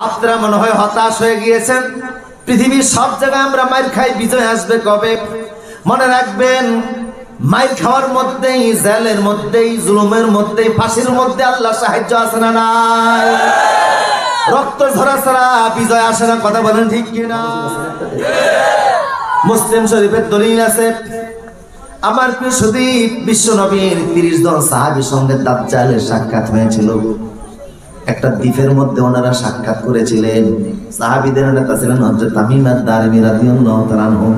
আপনারা মনে হয় হতাশ হয়ে গিয়েছেন। পৃথিবীর সব জায়গায় আমরা মাইর খাই, বিজয় আসবে কবে? মনে রাখবেন, মাইর খাওয়ার মধ্যেই, জেলের মধ্যেই, জুলুমের মধ্যেই, ফাঁসির মধ্যে আল্লাহ সাহায্য আছে না নাই? রক্ত ঝরা ছাড়া বিজয় আসে না, কথা বলেন ঠিক কিনা? মুসলিম শরীফের দলিল আছে, আমার প্রিয় সুদীপ বিশ্ব নবীর 30 জন সাহাবীর সঙ্গে দাজ্জালের সাক্ষাৎ হয়েছিল। একটা দ্বীপের মধ্যে ওনারা সাক্ষাৎ করেছিলেন। সাহাবীদের নেতা ছিলেন হযরত তামিম আদ-দারিমি রাদিয়াল্লাহু তাআলা আনহু।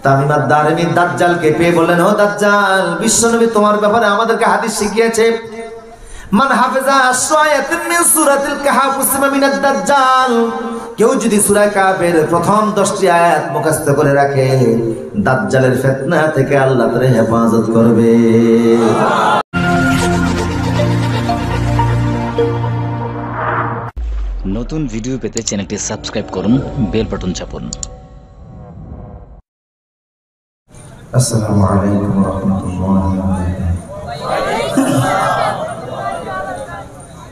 তামিম আদ-দারিমি দাজ্জালকে পেয়ে বললেন, ও দাজ্জাল, বিশ্বনবী তোমার ব্যাপারে আমাদেরকে হাদিস শিখিয়েছে, মান হাফিজা আশরায়াতিন মিন সূরাতিল কাহফ উসিমা মিনাদ দাজ্জাল। কেউ যদি সূরা কাহফের প্রথম 10টি আয়াত মুখস্থ করে রাখে, দাজ্জালের ফিতনা থেকে আল্লাহ তার হেফাজত করবে। নতুন ভিডিও পেতে চ্যানেলটি সাবস্ক্রাইব করুন, বেল বাটন চাপুন। আসসালামু আলাইকুম ওয়া রাহমাতুল্লাহি ওয়া বারাকাতুহু।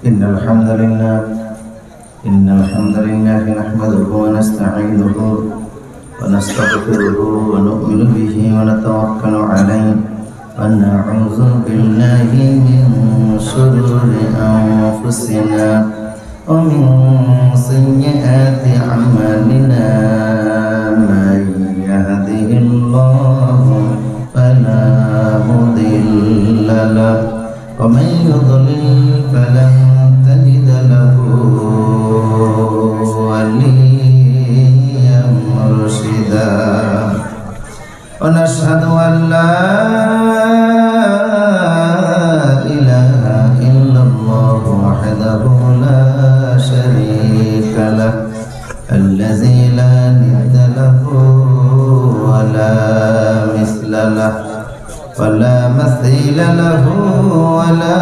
ইন্নাল হামদুলিল্লাহি নাহমাদুহু ওয়া নাস্তাঈনুহু ওয়া নাস্তাগফিরুহু ওয়া নু'মিনু বিহি ওয়া নাতাওয়াক্কালু আলাইহি ওয়া না'উযু বিল্লাহি মিন শুরুরি আনফুসিনা ومن سيئات أعمالنا من يهده الله فلا مضل له ومن يضلل فلن تجد له وليا مرشدا ونشهد أن لا إله إلا الله وحده لا شريك له الذي لا ند له ولا مثل له ولا مثيل له ولا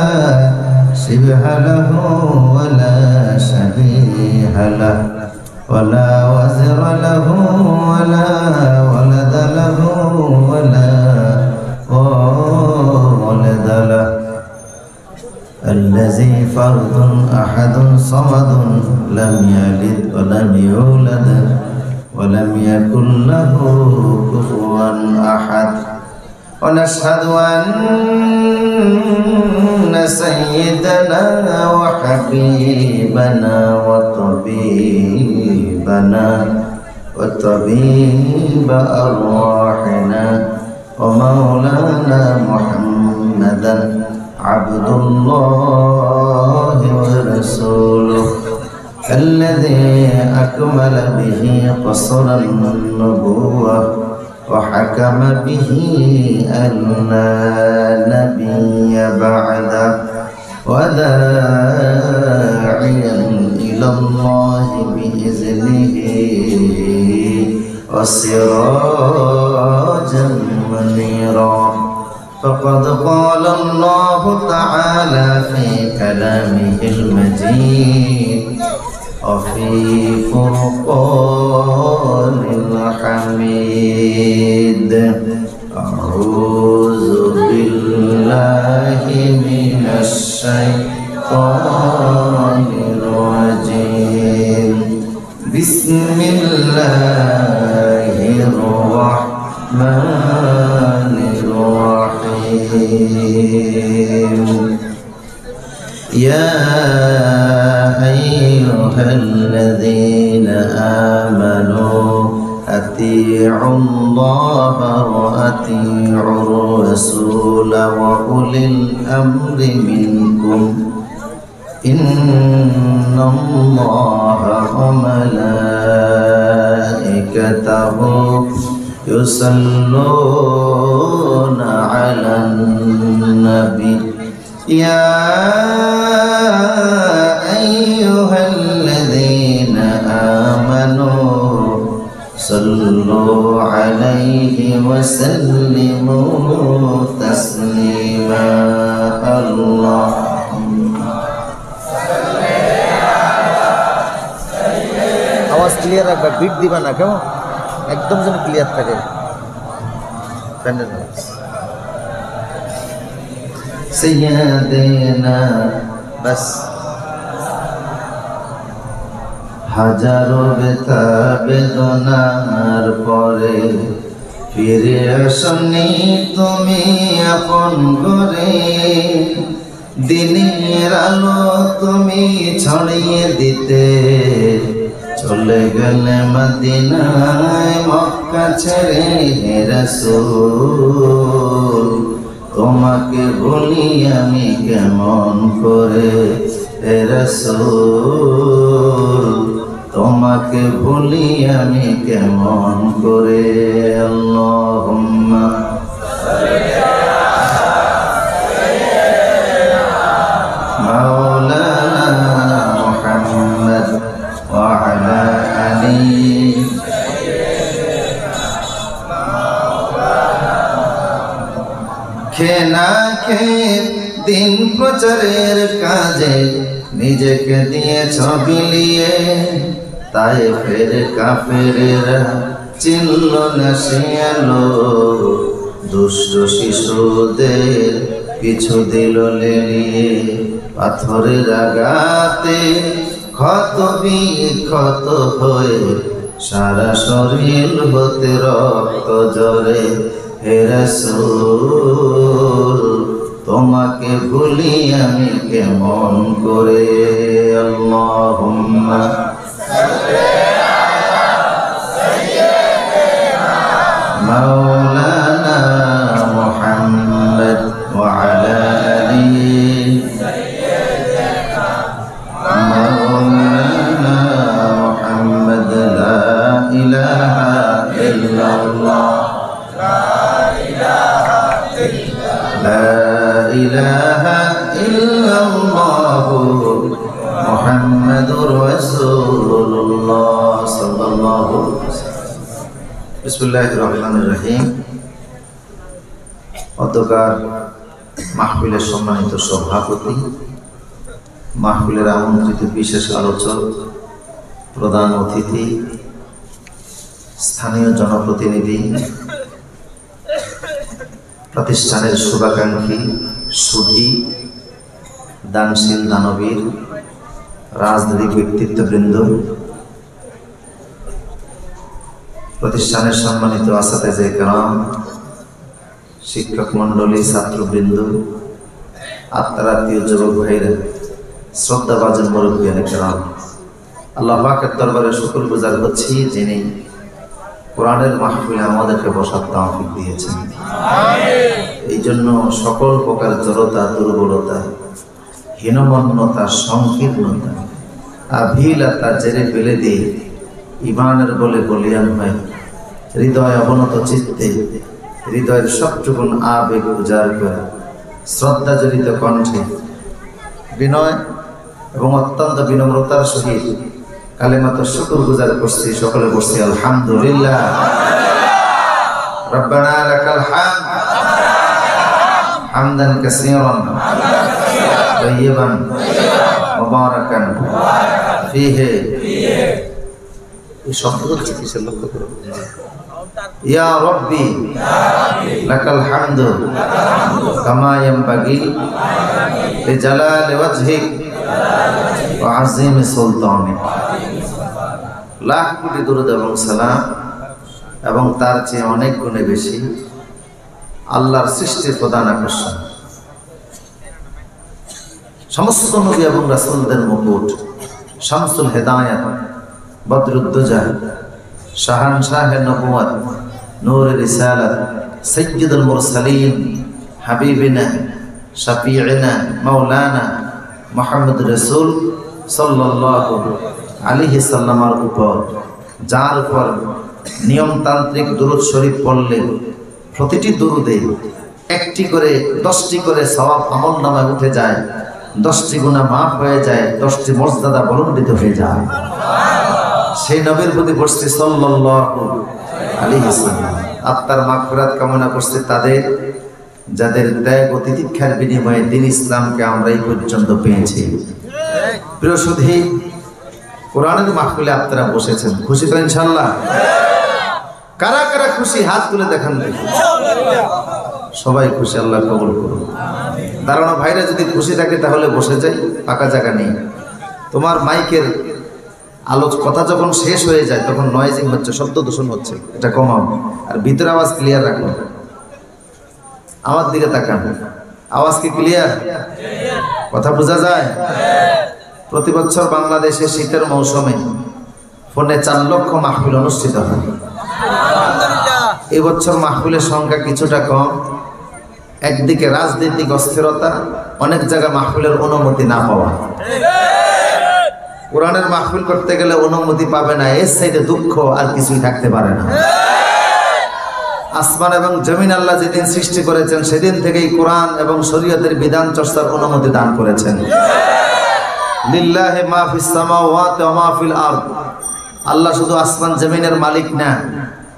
شبه له ولا شبيه له ولا وزر له ولا ولد له ولا ولد له الذي فرد أحد صمد لم يلد ولم يولد ولم يكن له كفوا أحد ونشهد أن سيدنا وحبيبنا وطبيب أرواحنا ومولانا محمدا عبد الله ورسوله الذي أكمل به قصر النبوة وحكم به أن لا نبي بعده وداعيا إلى الله بإذنه وسراجا منيرا فقد قال الله تعالى في كلامه المجيد وفي فرقان الحميد أعوذ بالله من الشيطان الرجيم بسم الله الرحمن الرحيم يا أيها الذين آمنوا أطيعوا الله وأطيعوا الرسول وأولي الأمر منكم إن الله وملائكته يصلون على النبي يا أيها الذين آمنوا صلوا عليه وسلموا تسليما اللهم صل على سيدنا आवाज क्लियर रखबा बीट दिबा ना केमन एकदम যেন ক্লিয়ার থাকে প্যান্ডেল سيدنا بس হাজারো ব্যথা বেদনার পরে ফিরে আসনি তুমি আপন ঘরে। দিনের আলো তুমি ছড়িয়ে দিতে চলে গেলে মদিনায় মক্কা ছেড়ে হে রাসূল। তোমাকে ভুলি আমি কেমন করে হে রাসূল, তোমাকে ভুলি আমি কেমন করে। আল্লাহুম্মা মাওলানা মুহাম্মদ ওয়া আলা আলি খেনা খেয়ে দিন প্রচারের কাজে নিজেকে দিয়েছ বিলিয়ে। তাই ফের কাফেরেরা চিনল না সে আলো, দুষ্ট শিশুদের পিছু দিল লেলিয়ে। পাথরের আঘাতে ক্ষত বিক্ষত হয়ে সারা শরীর হতে রক্ত ঝরে। হে রাসূল, তোমাকে ভুলি আমি কেমন করে। আল্লাহুম্মা মাওলানা মুহাম্মদ ওয়া আলা আলি মাওলানা মুহাম্মদ। লা ইলাহা ইল্লাল্লাহ লা ইলাহা ইল্লাল্লাহ মুহাম্মাদুর রাসূলুল্লাহ সাল্লাল্লাহু আলাইহি ওয়াসাল্লাম। বিসমিল্লাহির রহমানির রহিম। অধ্যকার মাহফিলের সম্মানিত সভাপতি, মাহফিলের আমন্ত্রিত বিশেষ আলোচক, প্রধান অতিথি, স্থানীয় জনপ্রতিনিধি, প্রতিষ্ঠানের শুভাকাঙ্ক্ষী, সুধী, দানশীল দানবীর, রাজনৈতিক ব্যক্তিত্ববৃন্দ, প্রতিষ্ঠানের সম্মানিত আসাতেজে কেরাম, শিক্ষক মণ্ডলী, ছাত্রবৃন্দ, আত্মারাত্মীয় যুবক ভাইরা, শ্রদ্ধাভাজন মুরব্বিয়ান কেরাম, আল্লাহ পাকের দরবারে শুকরগুজার হচ্ছি যিনি কোরআনের মাহফিলে আমাদেরকে বসার তৌফিক দিয়েছেন। এই জন্য সকল প্রকার জড়তা, দুর্বলতা, হীনমন্যতা, সংকীর্ণতা, আভিলতা জেরে ফেলে দিয়ে ইমানের বলে বলিয়ান হয় হৃদয় অবনত চিত্তে হৃদয়ের সবটুকুন আবেগ উজাড় করে শ্রদ্ধা জড়িত কণ্ঠে বিনয় এবং অত্যন্ত বিনম্রতার সহিত কালেমাত শুকরগুজার করছি। সকলে বসছি আলহামদুলিল্লাহ। রব্বানা লাকাল হামদ হামদান কাসীরান তাইয়িবান মুবারাকান ফীহি। এই শব্দগুলো কিসের লক্ষ্য করো? ইয়া রব্বি লাকাল হামদু কামা ইয়ানবাগি লিজালালি ওয়াজহিক ওয়া আযীমি সুলতানিক। লাখ কোটি দরুদ এবং সালাম এবং তার চেয়ে অনেক গুণে বেশি আল্লাহর সৃষ্টির প্রধান আকর্ষণ, সমস্ত নবী এবং রাসূলদের মুকুট, শামসুল হেদায়াত, বদরুদ্দুজা, শাহানশাহে নবুয়ত, নূরে রিসালাত, সাইয়্যিদুল মুরসালিন, হাবিবিনা শাফিঈনা মাওলানা মুহাম্মদ রাসূল সাল্লাল্লাহু আলাইহি সাল্লামের উপর, যার উপর নিয়মতান্ত্রিক দুরূদ শরীফ পড়লে প্রতিটি দুরুদে একটি করে 10টি করে সওয়াব আমলনামায় উঠে যায়, 10টি গুনাহ মাফ হয়ে যায়, 10টি মর্যাদা বলন্দিত হয়ে যায়। সেই নবীর প্রতি পড়ছি সাল্লাল্লাহু আলাইহি ওয়াসাল্লাম। আত্মার মাগফিরাত কামনা করছি তাদের যাদের ত্যাগ ও তিতিক্ষার বিনিময়ে দ্বীন ইসলামকে আমরা এই পর্যন্ত পেয়েছি। প্রিয় সুধী, কোরআনের মাহফিলে আপনারা বসেছেন, খুশি তো ইনশাআল্লাহ? কারা কারা খুশি হাত তুলে দেখান দেখি। সবাই খুশি, আল্লাহ কবুল করুন। দাঁড়ানো ভাইরা যদি খুশি থাকে তাহলে বসে যাই, ফাঁকা জায়গা নেই। তোমার মাইকের কথা যখন শেষ হয়ে যায় তখন নয়েজিং হচ্ছে, শব্দ দূষণ হচ্ছে, এটা কমাও। আর ভিতরে আওয়াজ ক্লিয়ার রাখো। আমার দিকে তাকান, আওয়াজ কি ক্লিয়ার? কথা বোঝা যায়? প্রতি বছর বাংলাদেশে শীতের মৌসুমে ফোনে 4 লক্ষ মাহফিল অনুষ্ঠিত হয়। এই বছর মাহফিলের সংখ্যা কিছুটা কম। একদিকে রাজনৈতিক অস্থিরতা, অনেক জায়গায় মাহফিলের অনুমতি না পাওয়া। কোরআনের মাহফিল করতে গেলে অনুমতি পাবে না, এর সাইডে দুঃখ আর কিছুই থাকতে পারে না। আসমান এবং জমিন আল্লাহ যেদিন সৃষ্টি করেছেন সেদিন থেকেই কোরআন এবং শরীয়তের বিধান চর্চার অনুমতি দান করেছেন। লিল্লাহি মা ফিস সামাওয়াতি ওয়া মা ফিল আরদ। আল্লাহ শুধু আসমান জমিনের মালিক না,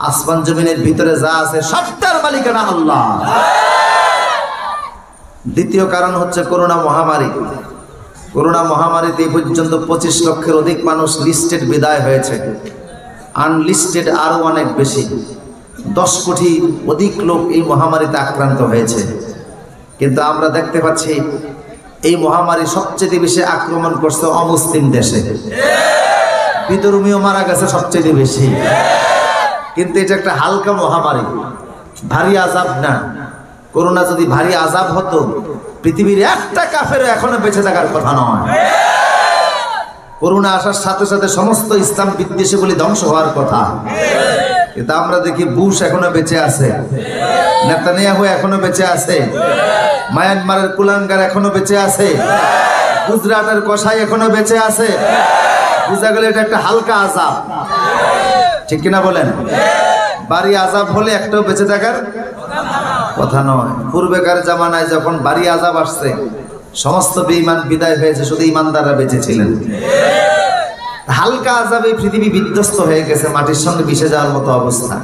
আসমান জমিনের ভিতরে যা আছে সবটার মালিকানা আল্লাহ। দ্বিতীয় কারণ হচ্ছে করোনা মহামারী। করোনা মহামারীতে এই পর্যন্ত 25 লক্ষের অধিক মানুষ লিস্টেড বিদায় হয়েছে, আনলিস্টেড আরো অনেক বেশি। 10 কোটি অধিক লোক এই মহামারীতে আক্রান্ত হয়েছে। কিন্তু আমরা দেখতে পাচ্ছি এই মহামারী সবচেয়ে বেশি আক্রমণ করছে অমুসলিম দেশে। বিধর্মীয় মারা গেছে সবচেয়ে বেশি। কিন্তু এটা একটা হালকা মহামারী, ভারী আযাব না। করোনা যদি ভারী আযাব হতো পৃথিবীর একটা কাফেরও এখনো বেঁচে থাকার কথা নয়। করোনা আসার সাথে সাথে সমস্ত ইসলাম বিদ্বেষীগুলি ধ্বংস হওয়ার কথা। কিন্তু আমরা দেখি বুশ এখনো বেঁচে আছে, নেতানিয়াহু এখনো বেঁচে আছে, মায়ানমারের কুলাঙ্গার এখনো বেঁচে আছে, গুজরাটের কসাই এখনো বেঁচে আছে। বুঝা গেল এটা একটা হালকা আযাব, ঠিক কিনা বলেন? ভারী আযাব হলে একটাও বেঁচে থাকার কথা নয়। পূর্বেকার জামানায় যখন ভারী আযাব আসছে সমস্ত বেঈমান বিদায় হয়েছে, শুধু ইমানদাররা বেঁচে ছিলেন। হালকা আযাবে পৃথিবী বিধ্বস্ত হয়ে গেছে, মাটির সঙ্গে মিশে যাওয়ার মতো অবস্থা,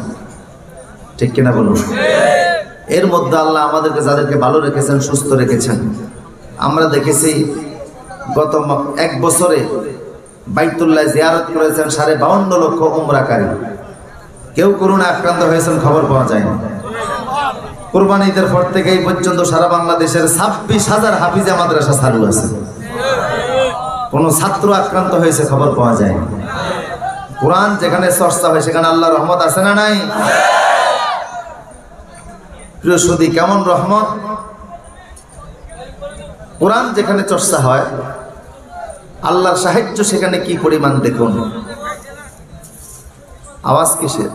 ঠিক কিনা বলুন? এর মধ্যে আল্লাহ আমাদেরকে যাদেরকে ভালো রেখেছেন, সুস্থ রেখেছেন। আমরা দেখেছি গত 1 বছরে বাইতুল্লাহ জিয়ারত করেছেন 52 লক্ষ উমরাকারী। কেউ করোনা আক্রান্ত হয়েছেন খবর পাওয়া যায়নি। কুরবানি ঈদের পর থেকে এই পর্যন্ত সারা বাংলাদেশের 26,000 হাফিজে মাদ্রাসা চালু আছে। কোন ছাত্র আক্রান্ত হয়েছে খবর পাওয়া যায়নি। কোরআন যেখানে চর্চা হয় সেখানে আল্লাহর রহমত আছে না নাই? প্রিয় সুধী, কেমন রহমত! কোরআন যেখানে চর্চা হয় আল্লাহর সাহায্য সেখানে কি পরিমাণ দেখুন। আওয়াজ কিসের?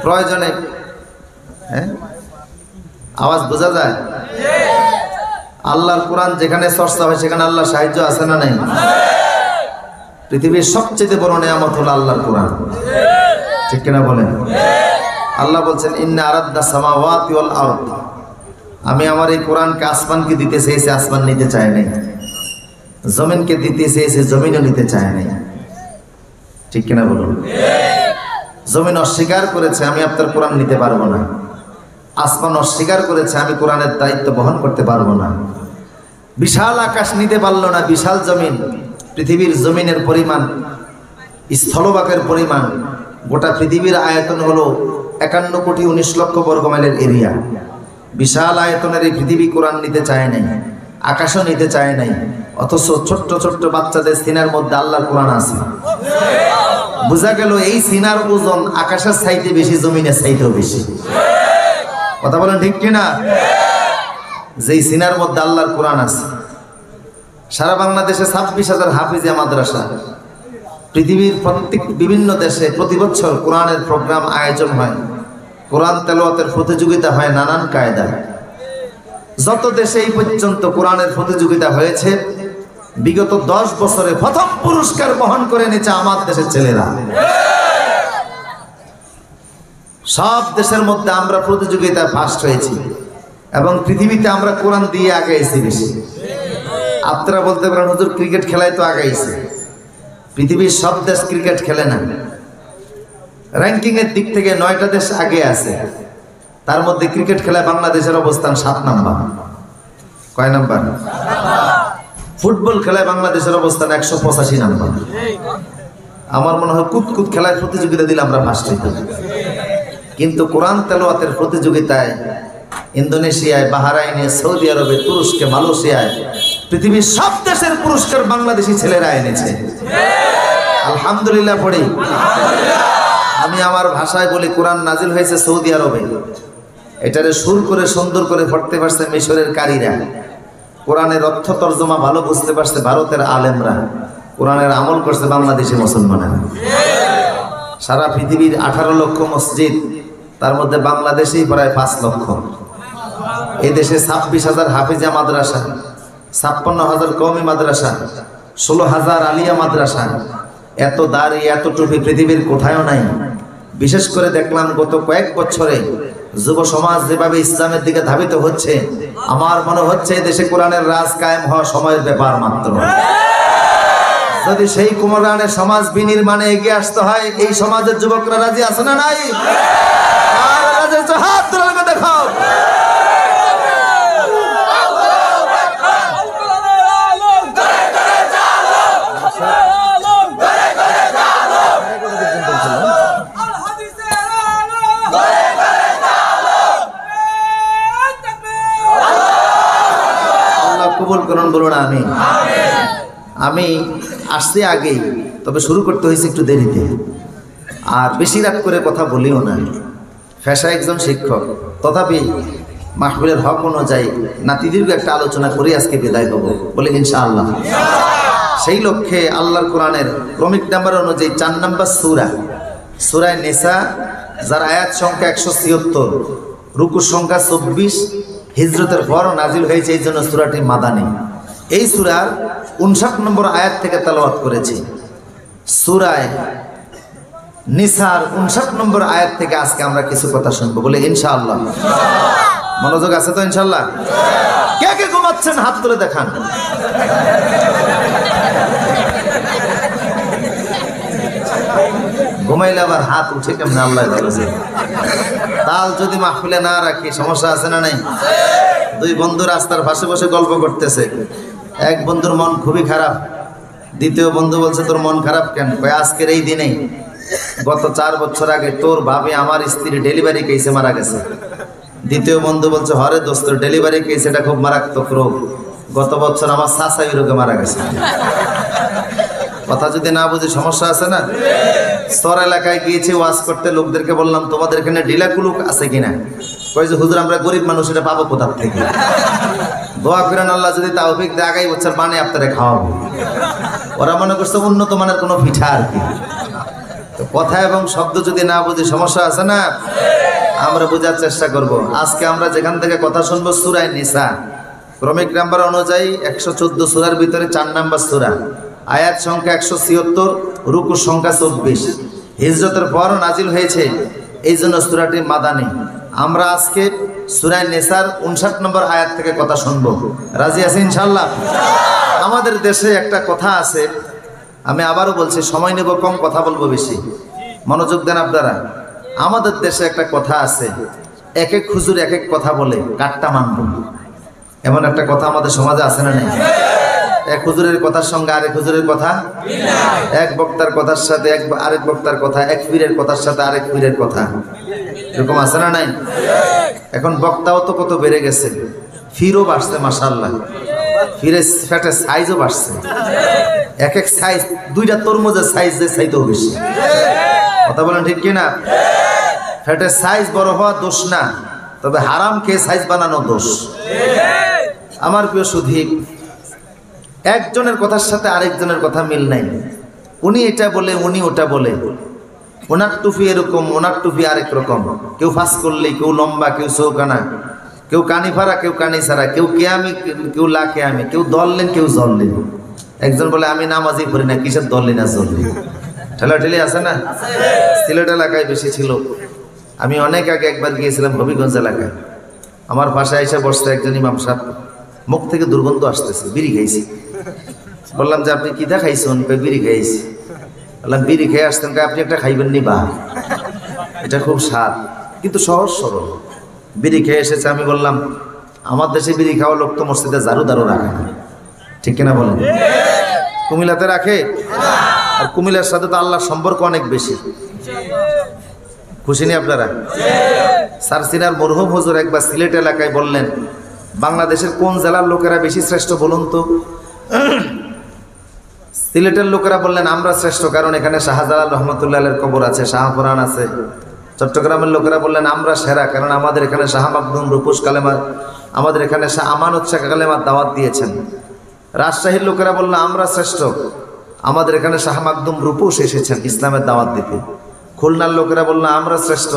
প্রয়োজনে আওয়াজ বোঝা যায়? আল্লাহর কোরআন যেখানে চর্চা হয় সেখানে আল্লাহর সাহায্য আছে না নাই? পৃথিবীর সবচেয়ে বড় নিয়ামত হলো আল্লাহর কোরআন, ঠিক কিনা বলেন? আল্লাহ বলছেন ইন্না আরাদনা সামাওয়াতি ওয়াল আরদ। আমি আমার এই কোরআনকে আসমানকে দিতে চেয়েছি, আসমান নিতে চায় নাই। জমিনকে দিতে চেয়েছি, জমিনও নিতে চায় নাই, ঠিক কিনা বলুন? জমিন অস্বীকার করেছে আমি আপনার কোরআন নিতে পারবো না। আসমান অস্বীকার করেছে আমি কোরআনের দায়িত্ব বহন করতে পারবো না। বিশাল আকাশ নিতে পারলো না, বিশাল জমিন। পৃথিবীর জমিনের পরিমাণ, স্থলভাগের পরিমাণ, গোটা পৃথিবীর আয়তন হলো 51,19,00,000 বর্গ মাইলের এরিয়া। বিশাল আয়তনের এই পৃথিবী কোরআন নিতে চায় নাই, আকাশও নিতে চায় নাই। অথচ ছোট্ট ছোট্ট বাচ্চাদের সিনার মধ্যে আল্লাহর কোরআন আছে। বোঝা গেল এই সিনার ওজন আকাশের চাইতে বেশি, জমিনের চাইতেও বেশি। কথা বলেন ঠিক কিনা? যেই সিনার মধ্যে আল্লাহর কোরআন আছে। সারা বাংলাদেশে 26,000 হাফিজে মাদ্রাসা। পৃথিবীর প্রত্যেক বিভিন্ন দেশে প্রতি বছর কোরআনের প্রোগ্রাম আয়োজন হয়, কোরআন তেলাওয়াতের প্রতিযোগিতা হয় নানান কায়দায়। যত দেশে এই পর্যন্ত কোরআনের প্রতিযোগিতা হয়েছে বিগত 10 বছরে প্রথম পুরস্কার বহন করে নিয়েছে আমার দেশের ছেলেরা। সব দেশের মধ্যে আমরা প্রতিযোগিতায় ফার্স্ট হয়েছি এবং পৃথিবীতে আমরা কোরআন দিয়ে আগাইছি বেশি। আপনারা বলতে পারেন হুজুর ক্রিকেট খেলায় তো আগাইছে। পৃথিবীর সব দেশ ক্রিকেট খেলে না। র্যাঙ্কিং এর দিক থেকে 9টা দেশ আগে আছে, তার মধ্যে ক্রিকেট খেলায় বাংলাদেশের অবস্থান 7 নাম্বার। কয় নাম্বার? ফুটবল খেলায় বাংলাদেশের অবস্থান 185 নাম্বার। আমার মনে হয় কুতকুত খেলায় প্রতিযোগিতা দিলে আমরা ফার্স্ট হইতাম, কিন্তু কোরআন তেলাওয়াতের প্রতিযোগিতায় ইন্দোনেশিয়ায়, বাহরাইনে, সৌদি আরবে, তুরস্কে, মালয়েশিয়ায়, পৃথিবীর সব দেশের পুরস্কার বাংলাদেশি ছেলেরা এনেছে। আলহামদুলিল্লাহ পড়ি। আমি আমার ভাষায় বলি, কোরআন নাজিল হয়েছে সৌদি আরবে, এটারে সুর করে সুন্দর করে পড়তে পারছে মিশরের কারীরা, কোরআনের অর্থ তর্জমা ভালো বুঝতে পারছে ভারতের আলেমরা, কোরআনের আমল করছে বাংলাদেশি মুসলমানেরা। সারা পৃথিবীর 18 লক্ষ মসজিদ, তার মধ্যে বাংলাদেশেই প্রায় 5 লক্ষ। এই দেশে 26,000 হাফিজা মাদ্রাসা, 56,000 কওমি মাদ্রাসা, 16,000 আলিয়া মাদ্রাসা। এত দাড়ি, এত টুপি পৃথিবীর কোথাও নাই। বিশেষ করে দেখলাম গত কয়েক বছরে যুব সমাজ যেভাবে ইসলামের দিকে ধাবিত হচ্ছে, আমার মনে হচ্ছে এই দেশে কোরআনের রাজ কায়েম হওয়া সময়ের ব্যাপার মাত্র। যদি সেই কোরআনের সমাজ বিনির্মাণে এগিয়ে আসতে হয়, এই সমাজের যুবকরা রাজি আছে না নাই? আর রাজি আছে, হাত তুলে দেখাও। কবুল করুন, বলুন আমিন। আমি আসতে আগেই, তবে শুরু করতে হয়েছে একটু দেরিতে, আর বেশি রাত করে কথা বলিও না। পেশা একজন শিক্ষক, তথাপি মাহফিলের হক অনুযায়ী নাতিদীর্ঘ একটা আলোচনা করে আজকে বিদায় দেবো বলে ইনশাআল্লাহ। সেই লক্ষ্যে আল্লাহর কোরআনের ক্রমিক নাম্বার অনুযায়ী 4 নম্বর সূরা, সূরা নিসা, যার আয়াত সংখ্যা 176, রুকুর সংখ্যা 24, হিজরতের পর নাজিল হয়েছে, এই জন্য সূরাটি মাদানী। এই সূরার 59 নম্বর আয়াত থেকে তেলাওয়াত করেছি। সূরা নিসার 59 নম্বর আয়াত থেকে আজকে আমরা কিছু কথা শুনবো বলে ইনশাআল্লাহ। মনোযোগ আছে তো ইনশাআল্লাহ? কে কে ঘুমাচ্ছেন হাত তুলে দেখান। ঘুমাইলে আবার হাত উঠে কেমন আল্লাহ বলেছে। তাল যদি মাহফিলে না রাখি সমস্যা আছে না নাই? 2 বন্ধু রাস্তার পাশে বসে গল্প করতেছে। এক বন্ধুর মন খুবই খারাপ, দ্বিতীয় বন্ধু বলছে তোর মন খারাপ কেন? কয় আজকের এই দিনেই গত 4 বছর আগে তোর ভাবি আমার স্ত্রী ডেলিভারি কেসে মারা গেছে। দ্বিতীয় বন্ধু বলছে হরে দোস্ত, ডেলিভারি কেস এটা খুব মারাত্মক রোগ, গত বছর আমার চাচা এই রোগে মারা গেছে। কথা যদি না বুঝি সমস্যা আছে না? সর এলাকায় গিয়েছি ওয়াজ করতে, লোকদেরকে বললাম তোমাদের এখানে ডিলাকুলুক আছে কিনা? কই যে হুজুর আমরা গরিব মানুষ, এটা পাবো কোথা থেকে? দোয়া করেন আল্লাহ যদি তাওফিক দেয় আগামী বছর বানিয়ে আপনারা খাওয়াবো। ওরা মনে করছে উন্নত মানের কোনো পিঠা আর কি। তো কথা এবং শব্দ যদি না বুঝি সমস্যা আছে না? আমরা বোঝার চেষ্টা করব। আজকে আমরা যেখান থেকে কথা শুনবো সূরা নিসা, ক্রমিক নাম্বার অনুযায়ী 114 সূরার ভিতরে 4 নম্বর সূরা, আয়াত সংখ্যা 176, রুকুর সংখ্যা 24, হিজরতের পর নাজিল হয়েছে, এই জন্য সূরাটি মাদানী। আমরা আজকে সূরা নিসার 59 নম্বর আয়াত থেকে কথা শুনবো। রাজি আছে ইনশাআল্লাহ? আমাদের দেশে একটা কথা আছে, আমি আবারও বলছি, সময় নেব কম, কথা বলবো বেশি, মনোযোগ দেন আপনারা। আমাদের দেশে একটা কথা আছে, এক এক হুজুর এক এক কথা বলে, কাটটা মানব, এমন একটা কথা আমাদের সমাজে আছে না নেই? এক হুজুরের কথার সঙ্গে আরেক হুজুরের কথা, এক বক্তার কথার সাথে আরেক বক্তার কথা, এক পীরের কথার সাথে আরেক পীরের কথা, এরকম আছে না নাই? এখন বক্তাও তো কত বেড়ে গেছে, ফিরও বাড়ছে মাশাআল্লাহ, ফিরের ফ্যাটের সাইজও বাড়ছে। এক এক সাইজ, 2টা তরমুজের সাইজ যে চাইতেও বেশি। কথা বলেন ঠিক কিনা? ফ্যাটের সাইজ বড় হওয়া দোষ না, তবে হারাম খেয়ে সাইজ বানানো দোষ। আমার প্রিয় সুধী, একজনের কথার সাথে আরেকজনের কথা মিল নাই। উনি এটা বলে, উনি ওটা বলে, ওনার টুপি এরকম, ওনার টুপি আরেক রকম, কেউ ফাঁস করলে, কেউ লম্বা, কেউ চৌকানা, কেউ কানি ফাড়া, কেউ কানি ছাড়া, কেউ কেয়ামি, কেউ লা কেয়ামি, কেউ দললেন, কেউ জললেন। একজন বলে আমি নামাজই পড়ি না, কিসের দললি না জললি? ঠেলাঠেলি আছে না? সিলেট এলাকায় বেশি ছিল। আমি অনেক আগে একবার গিয়েছিলাম হবিগঞ্জ এলাকায়, আমার পাশে এসে বসতে একজন ইমাম সাহেব, মুখ থেকে দুর্গন্ধ আসতেছে, বিড়ি খাইছি। বললাম যে আপনি কি খাইছেন? বিড়ি খাইছি। বললাম বিড়ি খেয়ে আসতেন? আপনি একটা খাইবেন নি? বা এটা খুব স্বাদ, কিন্তু সহজ সরল। বিড়ি খেয়ে এসেছে। আমি বললাম আমার দেশে বিড়ি খাওয়া লোক তো মসজিদে ঝাড়ু দারু রাখে না, ঠিক কিনা বলেন? কুমিল্লাতে রাখে, আর কুমিল্লার সাথে তো আল্লাহর সম্পর্ক অনেক বেশি। খুশি নি আপনারা? সারসিনার মরহুম হুজুর একবার সিলেট এলাকায় বললেন, বাংলাদেশের কোন জেলার লোকেরা বেশি শ্রেষ্ঠ বলুন তো? সিলেটের লোকেরা বললেন আমরা শ্রেষ্ঠ, কারণ এখানে শাহজালাল রহমতুল্লাহের কবর আছে, শাহপুরাণ আছে। চট্টগ্রামের লোকেরা বললেন আমরা সেরা, কারণ আমাদের এখানে শাহ মাকদুম রূপুস কালেমা, আমাদের এখানে শাহ আমানত শাহ কালেমার দাওয়াত দিয়েছেন। রাজশাহীর লোকেরা বললেন আমরা শ্রেষ্ঠ, আমাদের এখানে শাহ মাকদুম রূপুস এসেছেন ইসলামের দাওয়াত দিতে। খুলনার লোকেরা বললেন আমরা শ্রেষ্ঠ,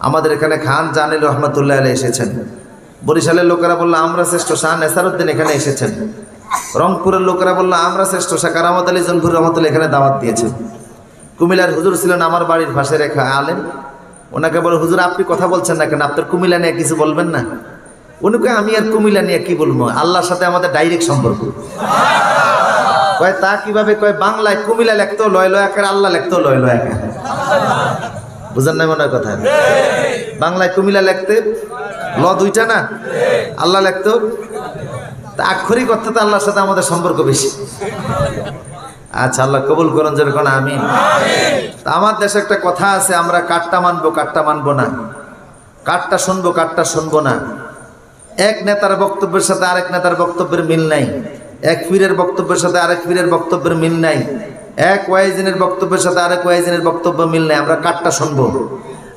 আমাদের এখানে খান জানিল রহমতুল্লাহ এসেছেন। বরিশালের লোকেরা বললেন আমরা শ্রেষ্ঠ, শাহ নেসারউদ্দিন এখানে এসেছেন। রংপুরের লোকেরা বললো আমরা শ্রেষ্ঠ, শাহ কারামত আলী জনপুর রহমতুল্লাহ এখানে দাওয়াত দিয়েছেন। কুমিল্লার হুজুর ছিলেন আমার বাড়ির পাশে রেখা আলেম, ওনাকে বলে হুজুর আপনি কথা বলছেন না কেন, আপনার কুমিল্লা নিয়ে কিছু বলবেন না? উনি কয় আমি আর কুমিল্লা নিয়ে কি বলবো, আল্লাহর সাথে আমাদের ডাইরেক্ট সম্পর্ক। কয় তা কিভাবে? কয় বাংলায় কুমিল্লা লিখতেও লয় লয় আকার, আল্লাহ লিখতেও লয় লয় আকার। বুঝেন না মনে হয় কথা? বাংলায় কুমিল্লা লিখতে ল দুইটা না, আল্লাহ লিখতেও আক্ষরিক অর্থাৎ আল্লাহর সাথে আমাদের সম্পর্ক বেশি। আচ্ছা, আল্লাহ কবুল করুন যেরকম আমিন। আমার দেশে একটা কথা আছে, আমরা কাটটা মানবো কাটটা মানবো না, কাটটা শুনবো কাটটা শুনবো না। এক নেতার বক্তব্যের সাথে আরেক নেতার বক্তব্যের মিল নাই, এক পীরের বক্তব্যের সাথে আরেক পীরের বক্তব্যের মিল নাই, এক ওয়াইজিনের বক্তব্যের সাথে আরেক ওয়াইজিনের বক্তব্য মিল নাই। আমরা কাটটা শুনবো।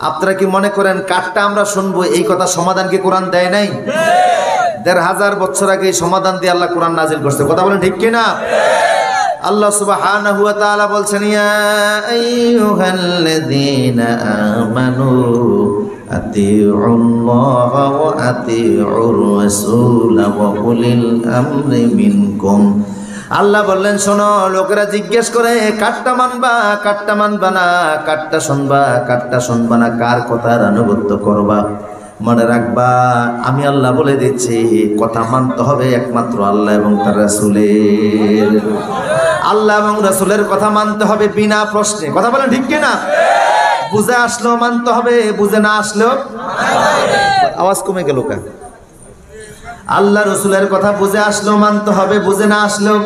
আপনারা কি মনে করেন কাটটা আমরা শুনবো এই কথা সমাধান কি কোরআন দেয় নাই? ১৫০০ বছর আগে সমাধান দিয়ে আল্লাহ কোরআন নাজিল করছে। কথা বলেন ঠিক কিনা? আল্লাহ সুবহানাহু ওয়া তাআলা বলছেন ইয়া আইয়ুহাল্লাযীনা আমানু আতিউল্লাহা ওয়া আতিউর রাসূলা ওয়া উলিল আমরি মিনকুম। আল্লাহ বললেন শোনো, লোকেরা জিজ্ঞেস করে কাটটা মানবা কাটটা মানবা না, কাটটা শুনবা কাটটা শুনবা না, কার কথার আনুগত্য করবা? মনে রাখবা আমি আল্লাহ বলে দিচ্ছি কথা মানতে হবে একমাত্র আল্লাহ এবং তার রাসূলের। আল্লাহ এবং রাসূলের কথা মানতে হবে বিনা প্রশ্নে। কথা বলেন ঠিক কিনা? বুঝে আসলেও মানতে হবে, বুঝে না আসলেও। আওয়াজ কমে গেল কেন? আল্লাহ রাসূলের কথা বুঝে আসলেও মানতে হবে, বুঝে না আসলেও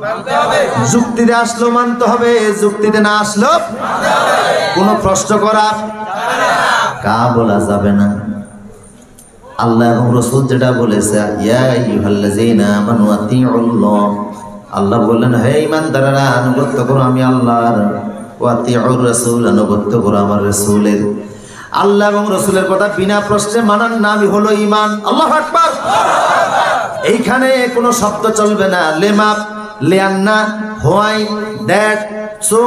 মানতে হবে। যুক্তিতে আসলেও মানতে হবে, যুক্তিতে না আসলেও মানতে হবে। কোনো প্রশ্ন করা কা বলা যাবে না। আল্লাহ এবং রাসূল যেটা বলেছে ইয়া আইয়ুহাল্লাযীনা আমানু আতিউল্লাহ, আল্লাহ বললেন হে ঈমানদাররা আনুগত্য করো আমি আল্লাহর, ওয়া আতিউর রাসূল আনুগত্য করো আমার রাসূলের। আল্লাহ এবং রাসূলের কথা বিনা প্রশ্নে মানার নামই হলো ঈমান। আল্লাহু আকবার। এইখানে কোনো শব্দ চলবে না, লেমাপ লিয়ান্না হোয়াই দ্যাট সো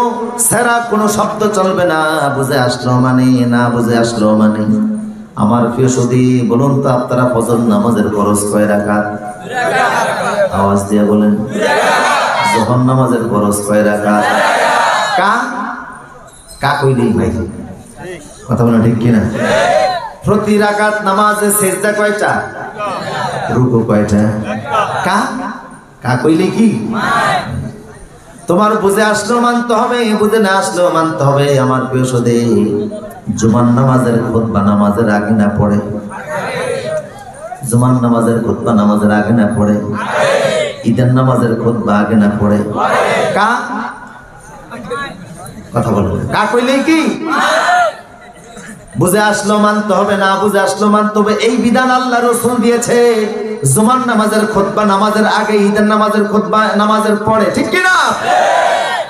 সেরা কোনো শব্দ চলবে না। বুঝে আসলো মানে, না বুঝে আসলো মানে। আমার প্রিয় সুধী বলুন তো আপনারা ফজর নামাজের ফরজ কয় রাকাত? আওয়াজ দিয়ে বলেন। যোহর নামাজের ফরজ কয় রাকাত? কা কা কইলেই ভাই কথা বলেন ঠিক কিনা? প্রতি রাকাত নামাজে সিজদা কয়টা? রুকু কয়টা? কা কা কইলে কি? তোমার বুঝে আসলেও মানতে হবে, বুঝে না আসলেও মানতে হবে। আমার প্রিয় সুধী জুমার নামাজের খুতবা নামাজের আগে না পড়ে? জুমার নামাজের খুতবা নামাজের আগে না পড়ে? ঈদের নামাজের খুতবা আগে না পড়ে? কা কথা বলবো কা কইলে কি? বুঝে আসলো মানতে হবে, না বুঝে আসলো মানতে হবে। এই বিধান আল্লাহ রাসূল দিয়েছে জুমার নামাজের খুতবা নামাজের আগে, ঈদের নামাজের খুতবা নামাজের পরে, ঠিক কি না?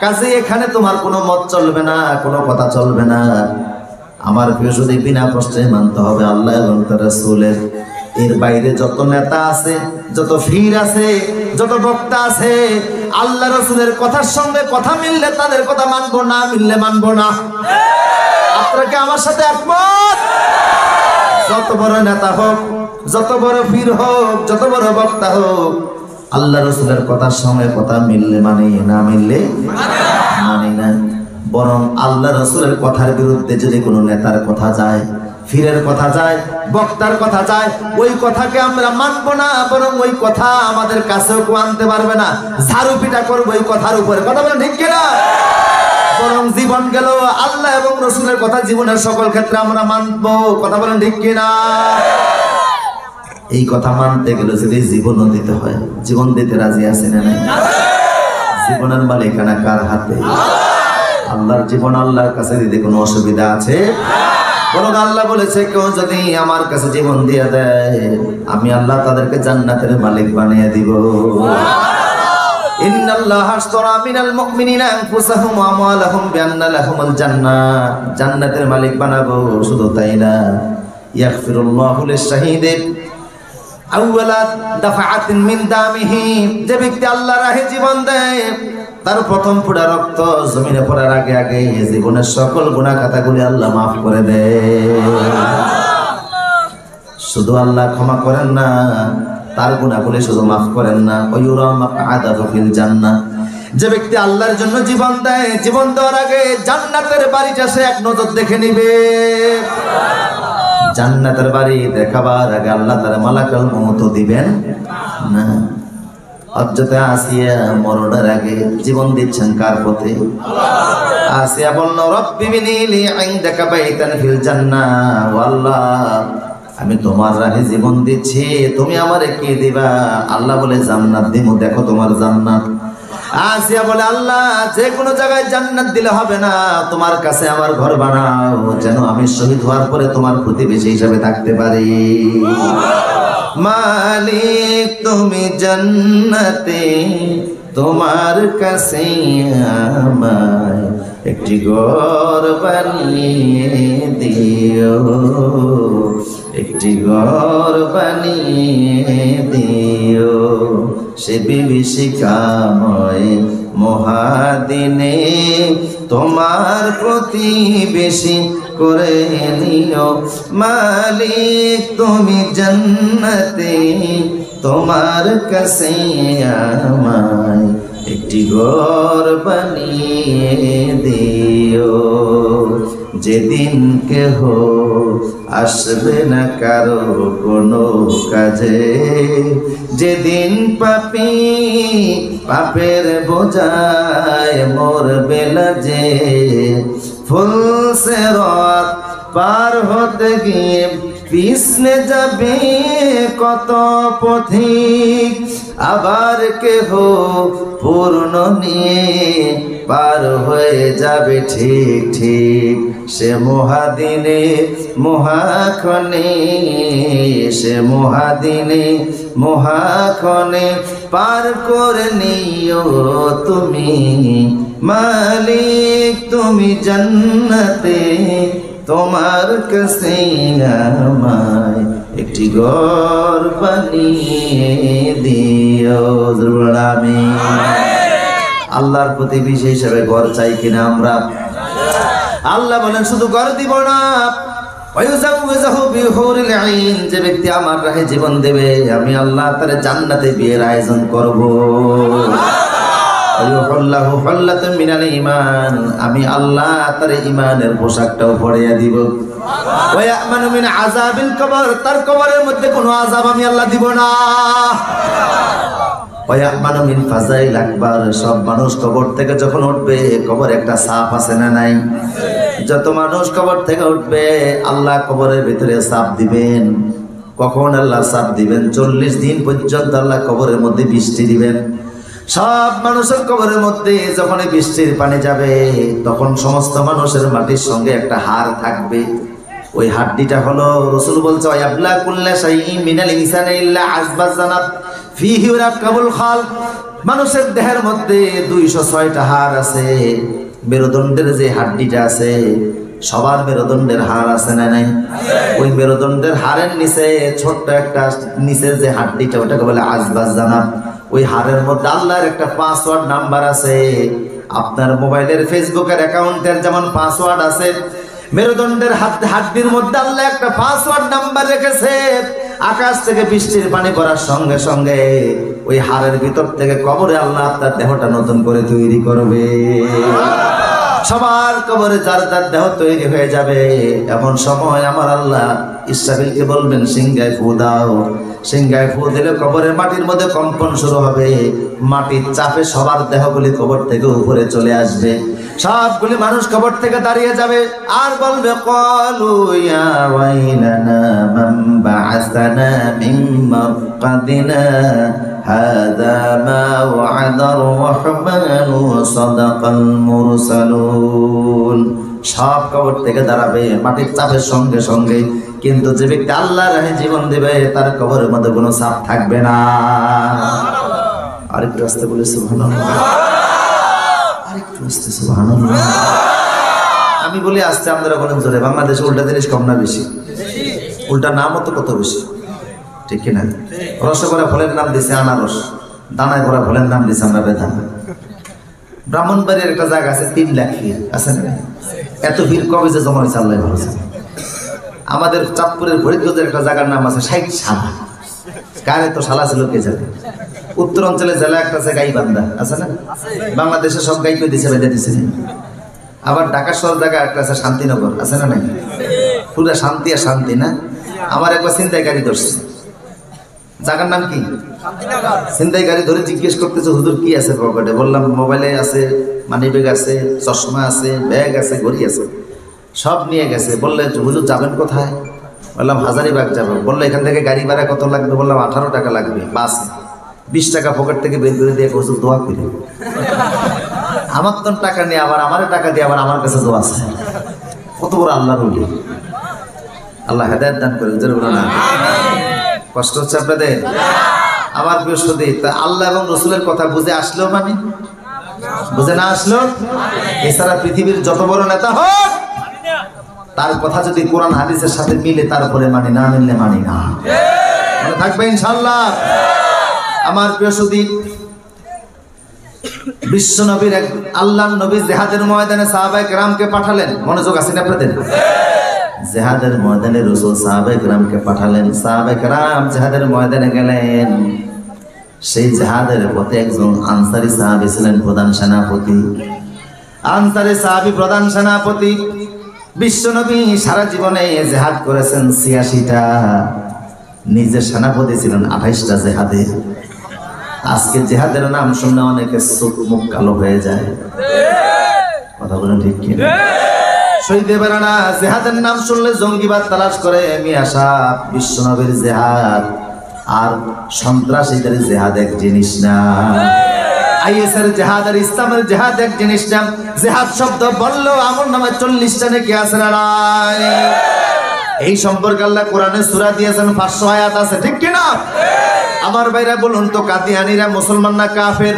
কাজে এখানে তোমার কোনো মত চলবে না, কোনো কথা চলবে না। আমার প্রিয় সুধী বিনা প্রশ্নে মানতে হবে আল্লাহ এবং তার রাসূলের। এর বাইরে যত নেতা আছে, যত ফির আছে, যত বক্তা আছে, আল্লাহ রাসূলের কথার সঙ্গে কথা মিললে তাদের কথা মানবো, না মিললে মানবো না। আপনারা কি আমার সাথে একমত? যত বড় নেতা হোক, যত বড় পীর হোক, যত বড় বক্তা হোক, আল্লাহ রাসূলের কথার সঙ্গে কথা মিললে মানে, না মিললে মানে না। বরং আল্লাহ রাসূলের কথার বিরুদ্ধে যদি কোনো নেতার কথা যায়, পীরের কথা যায়, বক্তার কথা যায়, ওই কথাকে আমরা মানবো না, বরং ওই কথা আমাদের কাছেও কেউ আনতে পারবে না। ঝাড়ু পিটা করবো ওই কথার উপরে। কথা বলেন ঠিক কিনা? বরং জীবন গেল আল্লাহ এবং রাসূলের কথা জীবনের সকল ক্ষেত্রে আমরা মানবো। কথা বলেন ঠিক কিনা? এই কথা মানতে গেলে যদি জীবনও দিতে হয়, জীবন দিতে রাজি আছেন না? জীবনের মালিকানা কার হাতে? আল্লাহর জীবন আল্লাহর কাছে দিতে কোনো অসুবিধা আছে? বরং আল্লাহ বলেছে কেউ যদি আমার কাছে জীবন দিয়ে দেয় আমি আল্লাহ তাদেরকে জান্নাতের মালিক বানিয়ে দিব। ইন্নাল্লাহা আশতারা মিনাল মুমিনিনা আনফুসাহুম ওয়া আমওয়ালাহুম বিআন্না লাহুমুল জান্নাহ, জান্নাতের মালিক বানাবো। শুধু তাই না, ইয়াগফিরুল্লাহু লিশ-শাহীদি আউওয়ালা দাফআতিন মিন দামিহি, যে ব্যক্তি আল্লাহর রাহে জীবন দেয় তার প্রথম ফোঁটা রক্ত জমিনে পড়ার আগে আগে জীবনের সকল গুনাহ খাতাগুলি আল্লাহ মাফ করে দেয়। শুধু আল্লাহ ক্ষমা করেন না, তার গুনাহগুলি শুধু মাফ করেন না, ওয়ুরা মাকআদাহু ফিল জান্নাহ, যে ব্যক্তি আল্লাহর জন্য জীবন দেয় জীবন দেওয়ার আগে জান্নাতের বাড়িটা সে এক নজর দেখে নিবে। জান্নাতের বাড়ি দেখাবার আগে আল্লাহ তার মালাকুল মউত দিবেন না। হযরত আসিয়া মরণের আগে জীবন দিচ্ছেন কার পথে? আসিয়া বলল রব্বি বিনিলি ইনদাকা বাইতান ফিল জান্নাহ, আল্লাহ আমি তোমার রাহে জীবন দিচ্ছি, তুমি আমারে কি দিবা? আল্লাহ বলে জান্নাত দিমু, দেখো তোমার জান্নাত। আসিয়া বলে আল্লাহ যে কোনো জায়গায় জান্নাত দিলে হবে না, তোমার কাছে আমার ঘর বানাও যেন আমি শহীদ হওয়ার পরে তোমার প্রতিবেশী হিসেবে থাকতে পারি। মালিক তুমি জান্নাতে তোমার কাছে আমায় একটি ঘর বানিয়ে দিও, একটি ঘর বানিয়ে দিও, সে বিভীষিকাময় মহাদিনে তোমার প্রতিবেশী করে নিও। মালিক তুমি জান্নাতে তোমার কাছে আমায় একটি ঘর বানিয়ে দিও, যেদিন কেহ আসবে না কারো কোনো কাজে, যেদিন পাপী পাপের বোঝায় মোর বেলা যে, ফুল সিরাত পার হতে গিয়ে পিছনে যাবে কত পথিক, আবার কেহ পূর্ণ নিয়ে পার হয়ে যাবে ঠিক ঠিক, সে মহাদিনে মহাক্ষণে, সে মহাদিনে মহাক্ষণে পার করে নিও তুমি। মালিক তুমি জান্নাতে তোমার কাছে আমায় একটি ঘর বানিয়ে দিও। আমিন। আল্লাহর প্রতিবেশী হিসেবে ঘর চাই কিনা আমরা? আল্লাহ বলেন শুধু ঘর দিব না, যে ব্যক্তি আমার রাহে জীবন দেবে আমি আল্লাহ তার জান্নাতে বিয়ের আয়োজন করব। আমি আল্লাহ তার ইমানের পোশাকটাও পরিয়ে দিব। তার কবরের মধ্যে কোনো আযাব আমি আল্লাহ দিব না। সব মানুষ কবর থেকে যখন উঠবে, কবর একটা সাপ আছে না নাই? যত মানুষ কবর থেকে উঠবে আল্লাহ কবরের ভিতরে সাপ দিবেন। কখন আল্লাহ সাপ দিবেন? 40 দিন পর্যন্ত আল্লাহ কবরের মধ্যে বৃষ্টি দিবেন। সব মানুষের কবরের মধ্যে যখন বৃষ্টির পানি যাবে তখন সমস্ত মানুষের মাটির সঙ্গে একটা হাড় থাকবে। ওই হাড্ডিটা হলো, রাসূল বলছে ওয়াবলা কুল্লা শাইইন মিনাল ইনসানি ইল্লা আযবাজানাত ফীহি রাকাবুল খালক। মানুষের দেহের মধ্যে 206টা হাড় আছে। মেরুদণ্ডের যে হাড্ডিটা আছে, সবার মেরুদণ্ডের হাড় আছে না নাই? ওই মেরুদণ্ডের হাড়ের নিচে ছোট্ট একটা নিচের যে হাড্ডিটা ওটাকে বলে আযবাজানাত। ওই হাড়ের মধ্যে আল্লাহর একটা পাসওয়ার্ড নাম্বার আছে। আপনার মোবাইলের ফেসবুকের অ্যাকাউন্টের যেমন পাসওয়ার্ড আছে, মেরুদণ্ডের হাড্ডির মধ্যে আল্লাহ একটা পাসওয়ার্ড নাম্বার রেখেছে। আকাশ থেকে বৃষ্টির পানি পড়ার সঙ্গে সঙ্গে ওই হাড়ের ভিতর থেকে কবরে আল্লাহ আপনার দেহটা নতুন করে তৈরি করবে। সবার কবরে যার যার দেহ তৈরি হয়ে যাবে। এমন সময় আমার আল্লাহ ইসরাফিলকে বলবেন সিংহায় ফু দাও। সিংহায় ফু দিলে কবরের মাটির মধ্যে কম্পন শুরু হবে। মাটির চাপে সবার দেহগুলি কবর থেকে উপরে চলে আসবে। সবগুলি মানুষ কবর থেকে দাঁড়িয়ে যাবে আর বলবে ক্বালু ইয়া ওয়াইলানা মান বা'আসানা মিন মারকাদিনা হাযা মা ওয়া'দার রাহমানু ওয়া সাদাকাল মুরসালুন। সব কবর থেকে দাঁড়াবে মাটির চাপের সঙ্গে সঙ্গে, কিন্তু যে ব্যক্তি আল্লাহর রাহে জীবন দেবে তার কবরের মধ্যে কোনো চাপ থাকবে না। আরেকটু আসতে বলে সুবহানাল্লাহ, আরেকটু আসতে সুবহানাল্লাহ। আমি বলি আসতে, আপনারা বলেন জোরে। বাংলাদেশে উল্টা জিনিস কম না বেশি? উল্টা নামও তো কত বেশি, ঠিক কিনা? রসগোল্লা ফলের নাম দিছে আনারস, দানায় ভরা ফলের নাম দিছে আমরা বেদানা। ব্রাহ্মণবাড়ির একটা জায়গা আছে 3 লাখ ফির আছে না? এত ভিড় কবে যে জমা হয়েছে আল্লাহ ভালো জানে। আমাদের চাঁদপুরের ফরিদগঞ্জের একটা জায়গার নাম আছে 60 শালা। কারে তো শালা ছিল কে জানে। উত্তর অঞ্চলে জেলা একটা আছে গাইবান্ধা আছে না? বাংলাদেশের সব গাই কই দিছে বেঁধে দিছে। আবার ঢাকা শহর জায়গা একটা আছে শান্তিনগর আছে না নাই? পুরা শান্তি আর শান্তি না। আমার একবার ছিনতাইকারী ধরছে, জায়গার নাম কি? ছিনতাইকারী ধরে জিজ্ঞেস করতেছে হুজুর কি আছে পকেটে? বললাম মোবাইলে আছে, মানি ব্যাগ আছে, চশমা আছে, ব্যাগ আছে, ঘড়ি আছে, সব নিয়ে গেছে। বললে হুজুর যাবেন কোথায়? বললাম হাজারীবাগ যাবো। বললো এখান থেকে গাড়ি ভাড়া কত লাগবে? বললাম 18 টাকা লাগবে। বাস 20 টাকা পকেট থেকে বের করে দিয়ে হুজুর দোয়া করে। আমার তো টাকা নিয়ে আবার আমার টাকা দিয়ে আবার আমার কাছে দোয়া আছে। কত বড় আল্লাহর ওলি। আল্লাহ হেদায়েত দান করে। না কষ্ট হচ্ছে আপনাদের? আমার প্রিয় সুধী, তা আল্লাহ এবং রসুলের কথা বুঝে আসলেও মানে, বুঝে না আসলেও, এছাড়া পৃথিবীর যত বড় নেতা হোক তার কথা যদি কোরআন হাদিসের সাথে মিলে তারপরে মানি, না মিললে মানি না। মনে থাকবে ইনশাআল্লাহ। আমার প্রিয় সুধী, বিশ্ব নবীর আল্লাহর নবী জিহাদের ময়দানে সাহাবায়ে কেরামকে পাঠালেন। মনোযোগ আছে না আপনাদের? জিহাদের ময়দানে রাসূল সাহাবায়ে কেরামকে পাঠালেন। সাহাবায়ে কেরাম জিহাদের ময়দানে গেলেন। সেই জিহাদের পথে একজন আনসারী সাহাবী ছিলেন প্রধান সেনাপতি। আনসারী সাহাবী প্রধান সেনাপতি। বিশ্বনবী সারা জীবনে জিহাদ করেছেন ৮৬টা, নিজের সেনাপতি ছিলেন ২৮টা জিহাদে। আজকে জিহাদের নাম শুনলে অনেকে চোখ মুখ কালো হয়ে যায়। কথা বলেন ঠিক কি? শহীদে বেরানা জিহাদের নাম শুনলে জঙ্গিবাদ তালাশ করে মিয়া সাহেব। বিশ্বনবীর জিহাদ আর সন্ত্রাসীদের জিহাদ এক জিনিস না। আইএসের জিহাদ আর ইসলামের জিহাদ এক জিনিস না। জিহাদ শব্দ বললেও আমল নামে 40টা নেকি আছে না নাই? এই সম্পর্কে আল্লাহ কোরআনে সূরা দিয়েছেন, 500 আয়াত আছে, ঠিক কি না? আমার ভাইরা বলুন তো, কাদিয়ানীরা মুসলমান না কাফের?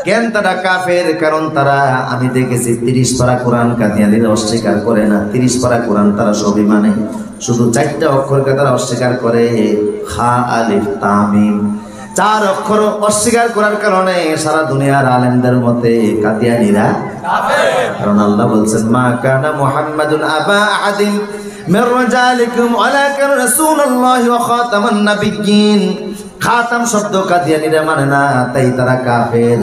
কেন তারা কাফের? কারণ তারা, আমি দেখেছি 30 পারা কোরআন কাদিয়ানীরা অস্বীকার করে না। 30 পারা কোরআন তারা সবই মানে, শুধু 4টা অক্ষরকে তারা অস্বীকার করে। খা আলিফ তামিম 4 অক্ষর অস্বীকার করার কারণে সারা দুনিয়ার আলেমদের মতে কাদিয়ানীরা কাফের। কারণ আল্লাহ বলছেন, মা কানা মুহাম্মাদুন আবা আহাদিন মির রিজালিকুম ওয়ালাকিন রাসূলুল্লাহি ওয়া খাতামান নাবিয়্যিন। খাতাম শব্দ কাদিয়ানীরা মানে না, তাই তারা কাফের।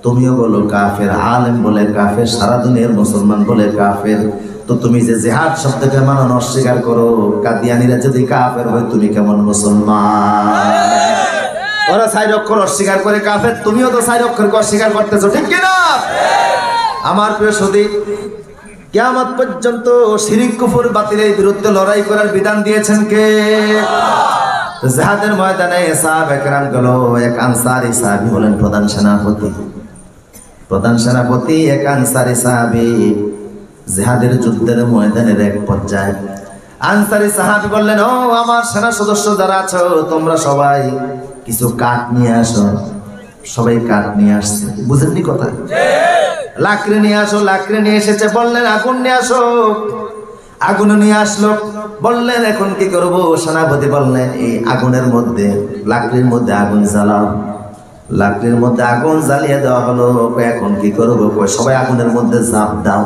তুমিও বলো কাফের, আলেম বলে কাফের, সারা দুনিয়ার মুসলমান বলে কাফের। তো তুমি যে জিহাদ শব্দকে মানো অস্বীকার করো, কাদিয়ানীরা যদি কাফের হয় তুমি কেমন মুসলমান? ওরা 4 অক্ষর অস্বীকার করে কাফের, তুমিও তো 4 অক্ষরকে অস্বীকার করতেছো, ঠিক কি না? আমার প্রিয় সুধী, কিয়ামত পর্যন্ত শিরক কুফর বাতিলের বিরুদ্ধে লড়াই করার বিধান দিয়েছেন কে? জিহাদের ময়দানে সাহাবায়ে কেরাম গেল। এক আনসারী সাহাবী হলেন প্রধান সেনাপতি। প্রধান সেনাপতি এক আনসারী সাহাবী। জিহাদের যুদ্ধের ময়দানের এক পর্যায়ে আনসারী সাহাবী বললেন, ও আমার সেনা সদস্য যারা আছো, তোমরা সবাই কিছু কাঠ নিয়ে আসো। সবাই কাঠ নিয়ে আসছে, বুঝেননি কথা? লাকড়ি নিয়ে আসো। লাকড়ি নিয়ে এসেছে। বললেন আগুন নিয়ে আসো। আগুন নিয়ে আসলো। বললেন এখন কি করব? সেনাপতি বললেন, এই আগুনের মধ্যে, লাকড়ির মধ্যে আগুন জ্বালাও। লাকড়ির মধ্যে আগুন জ্বালিয়ে দেওয়া হলো। এখন কি করবো? সবাই আগুনের মধ্যে ঝাঁপ দাও।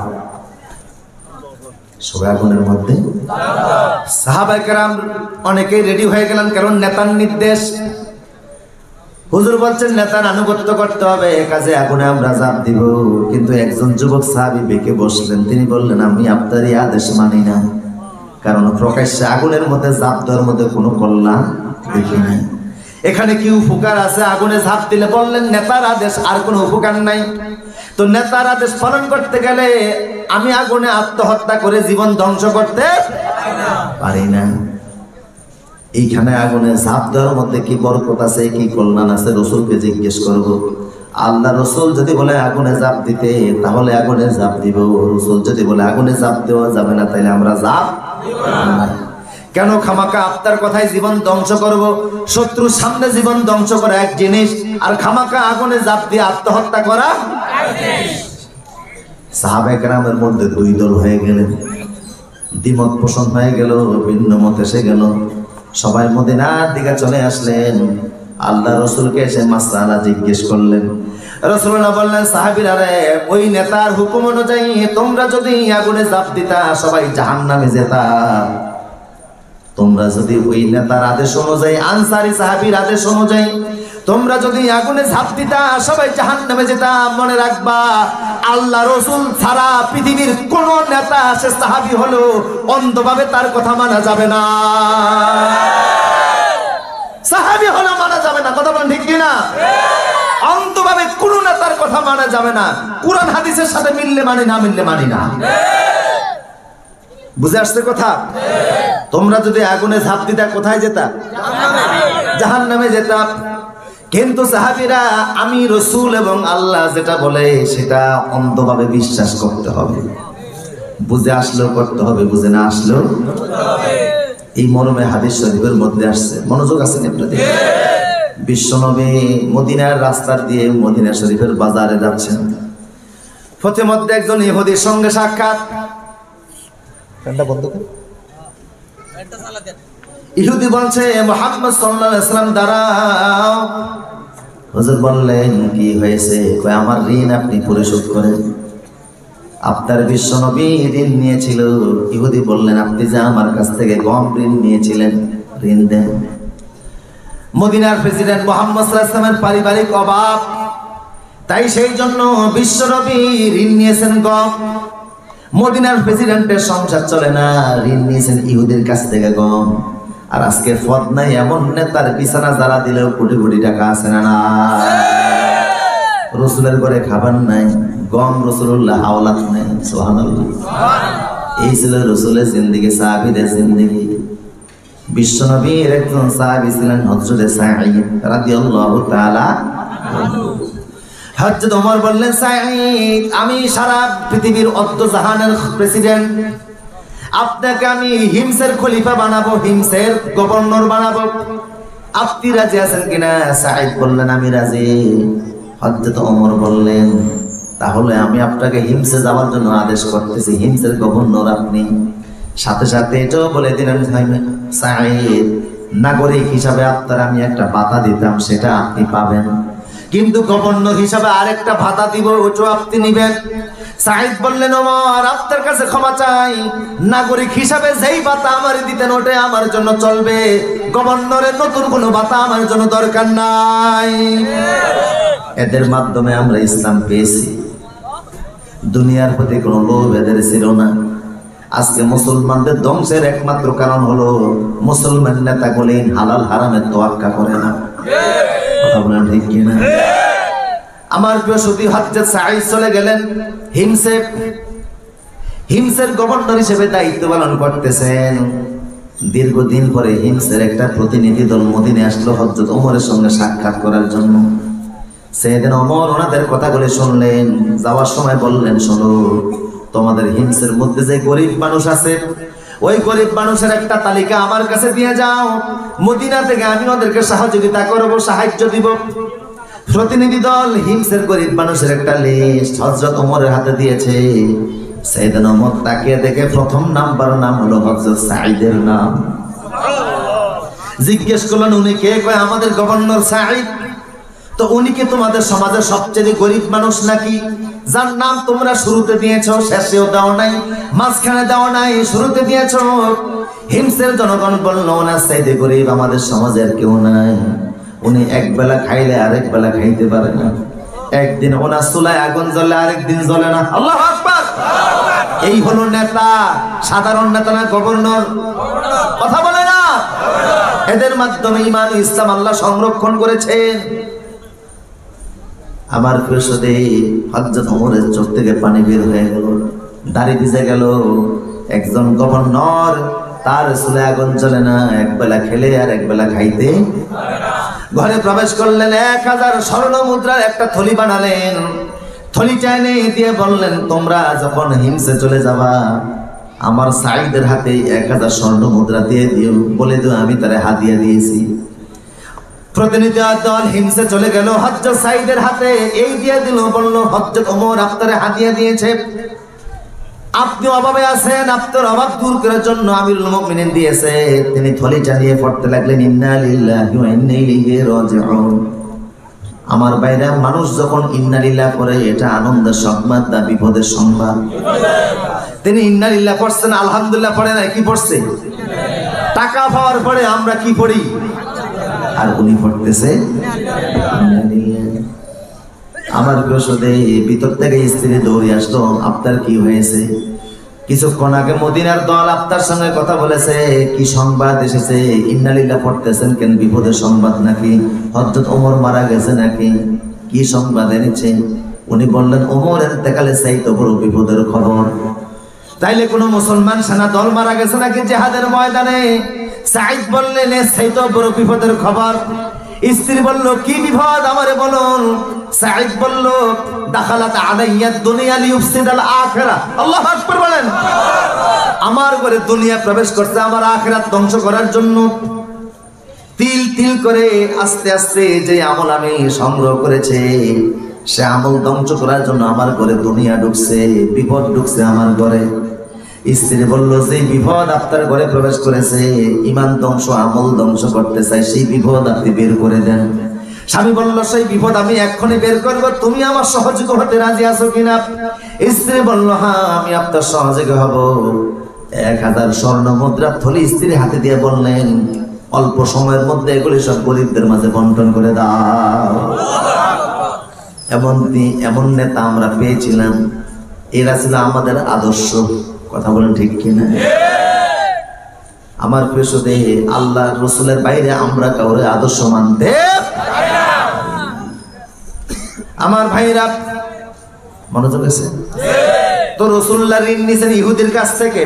সবাই আগুনের মধ্যে। সাহাবায়ে কেরাম অনেকেই রেডি হয়ে গেলেন, কারণ নেতার নির্দেশ। হুজুর বলছেন নেতার আনুগত্য করতে হবে, কাজে আগুনে আমরা ঝাঁপ দিব। কিন্তু একজন যুবক সাহাবী বেঁকে বসলেন। তিনি বললেন, আমি আপনার এই আদেশ মানি না, কারণ প্রকাশ্যে আগুনের মধ্যে ঝাঁপ দেওয়ার মধ্যে কোনো কল্যাণ দেখি নাই। এখানে কি উপকার আছে আগুনে ঝাঁপ দিলে? বললেন নেতার আদেশ, আর কোনো উপকার নাই। তো নেতার আদেশ পালন করতে গেলে আমি আগুনে আত্মহত্যা করে জীবন ধ্বংস করতে পারি না। এইখানে আগুনে ঝাঁপ দেওয়ার মধ্যে কি বরকত আছে, কি কল্যাণ আছে? রাসূলকে জিজ্ঞেস করব। আল্লাহ রসুল যদি বলে আগুনে ঝাঁপ দিতে তাহলে আগুনে ঝাঁপ দিব, রসুল যদি বলে আগুনে ঝাঁপ দেওয়া যাবে না তাহলে আমরা ঝাঁপ না। কেন খামাকা আপনার কথায় জীবন ধ্বংস করব? শত্রুর সামনে জীবন ধ্বংস করা এক জিনিস, আর খামাকা আগুনে ঝাঁপ দিয়ে আত্মহত্যা করা। সাহাবায়ে কেরামের মধ্যে দুই দল হয়ে গেলেন, দ্বিমত পোষণ হয়ে গেল, ভিন্ন মত এসে গেল। সবাই মদিনার দিকে চলে আসলেন, আল্লাহ রসুলকে এসে মাসআলা জিজ্ঞেস করলেন। রাসূলুল্লাহ বললেন, সাহাবীরা রে, ওই নেতার হুকুম অনুযায়ী তোমরা যদি আগুনে ঝাঁপ দিতা সবাই জাহান্নামে যেতা। তোমরা যদি ওই নেতার আদেশ অনুযায়ী, আনসারী সাহাবীর আদেশ অনুযায়ী তোমরা যদি আগুনে ঝাঁপ দিতা সবাই জাহান্নামে যেতা। মনে রাখবা, আল্লাহ রসুল ছাড়া পৃথিবীর কোন নেতা, সে সাহাবী হলো, অন্ধভাবে তার কথা মানা যাবে না। সাহাবী হলো মানা যাবে না, কথা বলেন ঠিক কিনা? অন্ধভাবে কোন নেতার কথা মানা যাবে না। কুরআন হাদিসের সাথে মিললে মানি, না মিললে মানি না। বুঝে আসছে কথা? তোমরা যদি আগুনে ঝাঁপ দিতা কোথায় যেতা? জাহান্নামে যেতা। কিন্তু সাহাবীরা আমি রসুল এবং আল্লাহ যেটা বলে সেটা অন্ধভাবে বিশ্বাস করতে হবে। বুঝে আসলেও করতে হবে, বুঝে না আসলেও। এই মর্মে হাদিস শরীফের মধ্যে আসছে, মনোযোগ আছেন আপনাদের? বিশ্বনবী মদিনার রাস্তার দিয়ে মদিনা শরীফের বাজারে যাচ্ছেন, পথে মধ্যে একজন ইহুদির সঙ্গে সাক্ষাৎ। ইহুদি বলছে, মুহাম্মদ সাল্লাল্লাহু আলাইহি ওয়াসাল্লাম দাঁড়াও। হুজুর বললেন, কি হয়েছে? কয়, আমার ঋণ আপনি পরিশোধ করেন। আপনার বিশ্বনবী ঋণ নিয়েছিল। ইহুদি বললেন, আপনি যে আমার কাছ থেকে গম ঋণ নিয়েছিলেন, ঋণ দেন। মদিনার প্রেসিডেন্ট মুহাম্মদ সাল্লাল্লাহু আলাইহি ওয়াসাল্লামের পারিবারিক অভাব, তাই সেই জন্য বিশ্বনবী ঋণ নিয়েছেন গম। মদিনার প্রেসিডেন্টের সংসার চলে না, ঋণ নিয়েছেন ইহুদির কাছ থেকে গম। আর আজকে পদ নাই এমন নেতার বিছানা যারা দিলেও কোটি কোটি টাকা আছে না? না, রসুলের ঘরে খাবার নাই, গম রাসূলুল্লাহ আওলাদ নেই। সুবহানাল্লাহ। এই ছিল রসুলের জিন্দেগি, সাহাবীদের জিন্দেগি। বিশ্বনবীর একজন সাহাবী ছিলেন হযরত সাঈদ রাদিয়াল্লাহু তাআলা আনহু। হযরত ওমর বললেন, সাঈদ, আমি সারা পৃথিবীর অর্ধজাহানের প্রেসিডেন্ট, আপনাকে আমি হিমসের খলিফা বানাবো, হিমসের গভর্নর বানাবো, আপনি রাজি আছেন কিনা? সাঈদ বললেন, আমি রাজি। হযরত ওমর বললেন, তাহলে আমি আপনাকে হিমসে যাওয়ার জন্য আদেশ করতেছি, হিমসের গভর্নর আপনি। সাথে সাথে এটাও বলে দিলেন, সাঈদ, নাগরিক হিসাবে আপনার আমি একটা ভাতা দিতাম, সেটা আপনি পাবেন, কিন্তু গভর্নর হিসাবে আরেকটা ভাতা দিব, ওটাও আপনি নিবেন। সাঈদ বললেন, ওমর, আপনার কাছে ক্ষমা চাই, নাগরিক হিসাবে যেই ভাতা আমার দিতেন ওটাই আমার জন্য চলবে, গভর্নরের নতুন কোনো ভাতা আমার জন্য দরকার নাই। এদের মাধ্যমে আমরা ইসলাম পেয়েছি, দুনিয়ার প্রতি কোনো লোভ এদের ছিল না। আজকে মুসলমানদের ধ্বংসের একমাত্র কারণ হলো মুসলমান নেতাগুলি হালাল হারামের তোয়াক্কা করে না। কথা বলেন ঠিক কিনা? আমার প্রিয় সুধী, হযরত সাঈদ চলে গেলেন হিমসে, হিমসের গভর্নর হিসেবে দায়িত্ব পালন করতেছেন। দীর্ঘদিন পরে হিমসের একটা প্রতিনিধি দল মদিনায় আসলো হযরত ওমরের সঙ্গে সাক্ষাৎ করার জন্য। সেদিন ওমর ওনাদের কথাগুলি শুনলেন, যাওয়ার সময় বললেন, শোনো, তোমাদের হিমসের মধ্যে যে গরিব মানুষ আছে, ওই গরিব মানুষের একটা তালিকা আমার কাছে দিয়ে যাও, মদিনা থেকে আমি ওদেরকে সহযোগিতা করব, সাহায্য দিব। প্রতিনিধি দল হিমসের গরিব মানুষের একটা লিস্ট হযরত ওমরের হাতে দিয়েছে। সাইয়েদনা ওমর তাকিয়ে দেখে প্রথম নাম্বার নাম হলো হযরত সাঈদের নাম। জিজ্ঞেস করলেন, উনি কে? কয়, আমাদের গভর্নর সাঈদ। তো উনি কি তোমাদের সমাজের সবচেয়ে গরিব মানুষ নাকি, যার নাম তোমরা শুরুতে দিয়েছো, শেষেও দাও নাই, মাঝখানে দাও নাই, শুরুতে দিয়েছো? হিমসের জনগণ বলল, ওনার চাইতে গরিব আমাদের সমাজের কেউ নাই। উনি এক বেলা খাইলে আরেক বেলা খাইতে পারে না, একদিন ওনার চুলায় আগুন জ্বলে, আরেকদিন জ্বলে না। আল্লাহু আকবার। এই হলো নেতা, সাধারণ নেতা না, গভর্নর। কথা বলে না? এদের মাধ্যমে ঈমান ইসলাম আল্লাহ সংরক্ষণ করেছেন। আমার প্রিয় সুধী, হযরত ওমরের চোখ থেকে পানি বের হয়ে গেল, দাড়ি ভিজে গেল। একজন গভর্নর তার চুলে আগুন জ্বলে না, একবেলা খেলে আর একবেলা খাইতে। ঘরে প্রবেশ করলেন, 1000 স্বর্ণ মুদ্রার একটা থলি বানালেন, থলিটা এনে দিয়ে বললেন, তোমরা যখন হিমসে চলে যাবা আমার সাঈদের হাতে 1000 স্বর্ণ মুদ্রা দিয়ে দিও, বলে দিও আমি তারে হাদিয়া দিয়েছি। প্রতিনিধি দল হিমসে চলে গেল, হযরত সাঈদের হাতে এই দিয়ে দিল, বলল হযরত ওমর আপনারে হাদিয়া দিয়েছে, আপনি অভাবে আছেন, আপনার অভাব দূর করার জন্য আমিরুল মুমিনিন দিয়েছে। তিনি থলিটা নিয়ে পড়তে লাগলেন, ইন্না লিল্লাহি ওয়া ইন্না ইলাইহি রাজিউন। আমার বাইরে মানুষ যখন ইন্না লিল্লাহ পড়ে এটা আনন্দের সংবাদ না বিপদের সংবাদ? তিনি ইন্না লিল্লাহ পড়ছেন, আলহামদুলিল্লাহ পড়ে না, কি পড়ছে? টাকা পাওয়ার পরে আমরা কি পড়ি? আর উনি পড়তেছে ইন্না লিল্লাহ। আমার প্রসদে ভিতর থেকে স্ত্রী দৌড়ে আসলো, আপনার কি হয়েছে? কিছুক্ষণ আগে মদিনার দল আপনার সঙ্গে কথা বলেছে, কি সংবাদ এসেছে? ইন্না লিল্লাহ পড়তেছেন কেন? বিপদের সংবাদ নাকি? হযরত ওমর মারা গেছে নাকি? কি সংবাদ এনেছে? উনি বললেন, ওমর ইন্তেকালের চাইতে বড় বিপদের খবর। তাইলে কোন মুসলমান সেনা দল মারা গেছে নাকি জিহাদের ময়দানে? সাঈদ বললেন, এর চাইতে বড় বিপদের খবর। স্ত্রী বলল, কি বিপদ আমারে বলুন। সাঈদ বলল, দাখালাত আলাইয়া দুনিয়া লিউফসিদাল আখিরা। আল্লাহু আকবার বলেন। আমার ঘরে দুনিয়া প্রবেশ করতে আমার আখিরাত ধ্বংস করার জন্য। তিল তিল করে আস্তে আস্তে যে আমল আমি সংগ্রহ করেছে সে আমল ধ্বংস করার জন্য আমার ঘরে দুনিয়া ঢুকছে, বিপদ ঢুকছে আমার ঘরে। স্ত্রী বলল, যে বিপদ আপনার ঘরে প্রবেশ করেছে, ঈমান ধ্বংস, আমল ধ্বংস করতে চাই, সেই বিপদ আপনি বের করে দেন। স্বামী বলল, সেই বিপদ আমি এক্ষুনি বের করব, তুমি আমার সহযোগী হতে রাজি আছো কিনা? স্ত্রী বলল, হ্যাঁ আমি আপনার সহযোগী হব। 1000 স্বর্ণ মুদ্রার থলি স্ত্রীর হাতে দিয়ে বললেন, অল্প সময়ের মধ্যে এগুলি সব গরিবদের মাঝে বন্টন করে দাও। এমন নেতা আমরা পেয়েছিলাম, এরা ছিল আমাদের আদর্শ। কথা বলেন ঠিক কিনা? আমার পেশোদে আল্লাহ রসুলের বাইরে আমরা কাউরে আদর্শ মানতে। আমার ভাইরা মনোযোগ আছে তো? রাসূলুল্লাহ ঋণ নিয়েছেন ইহুদির কাছ থেকে।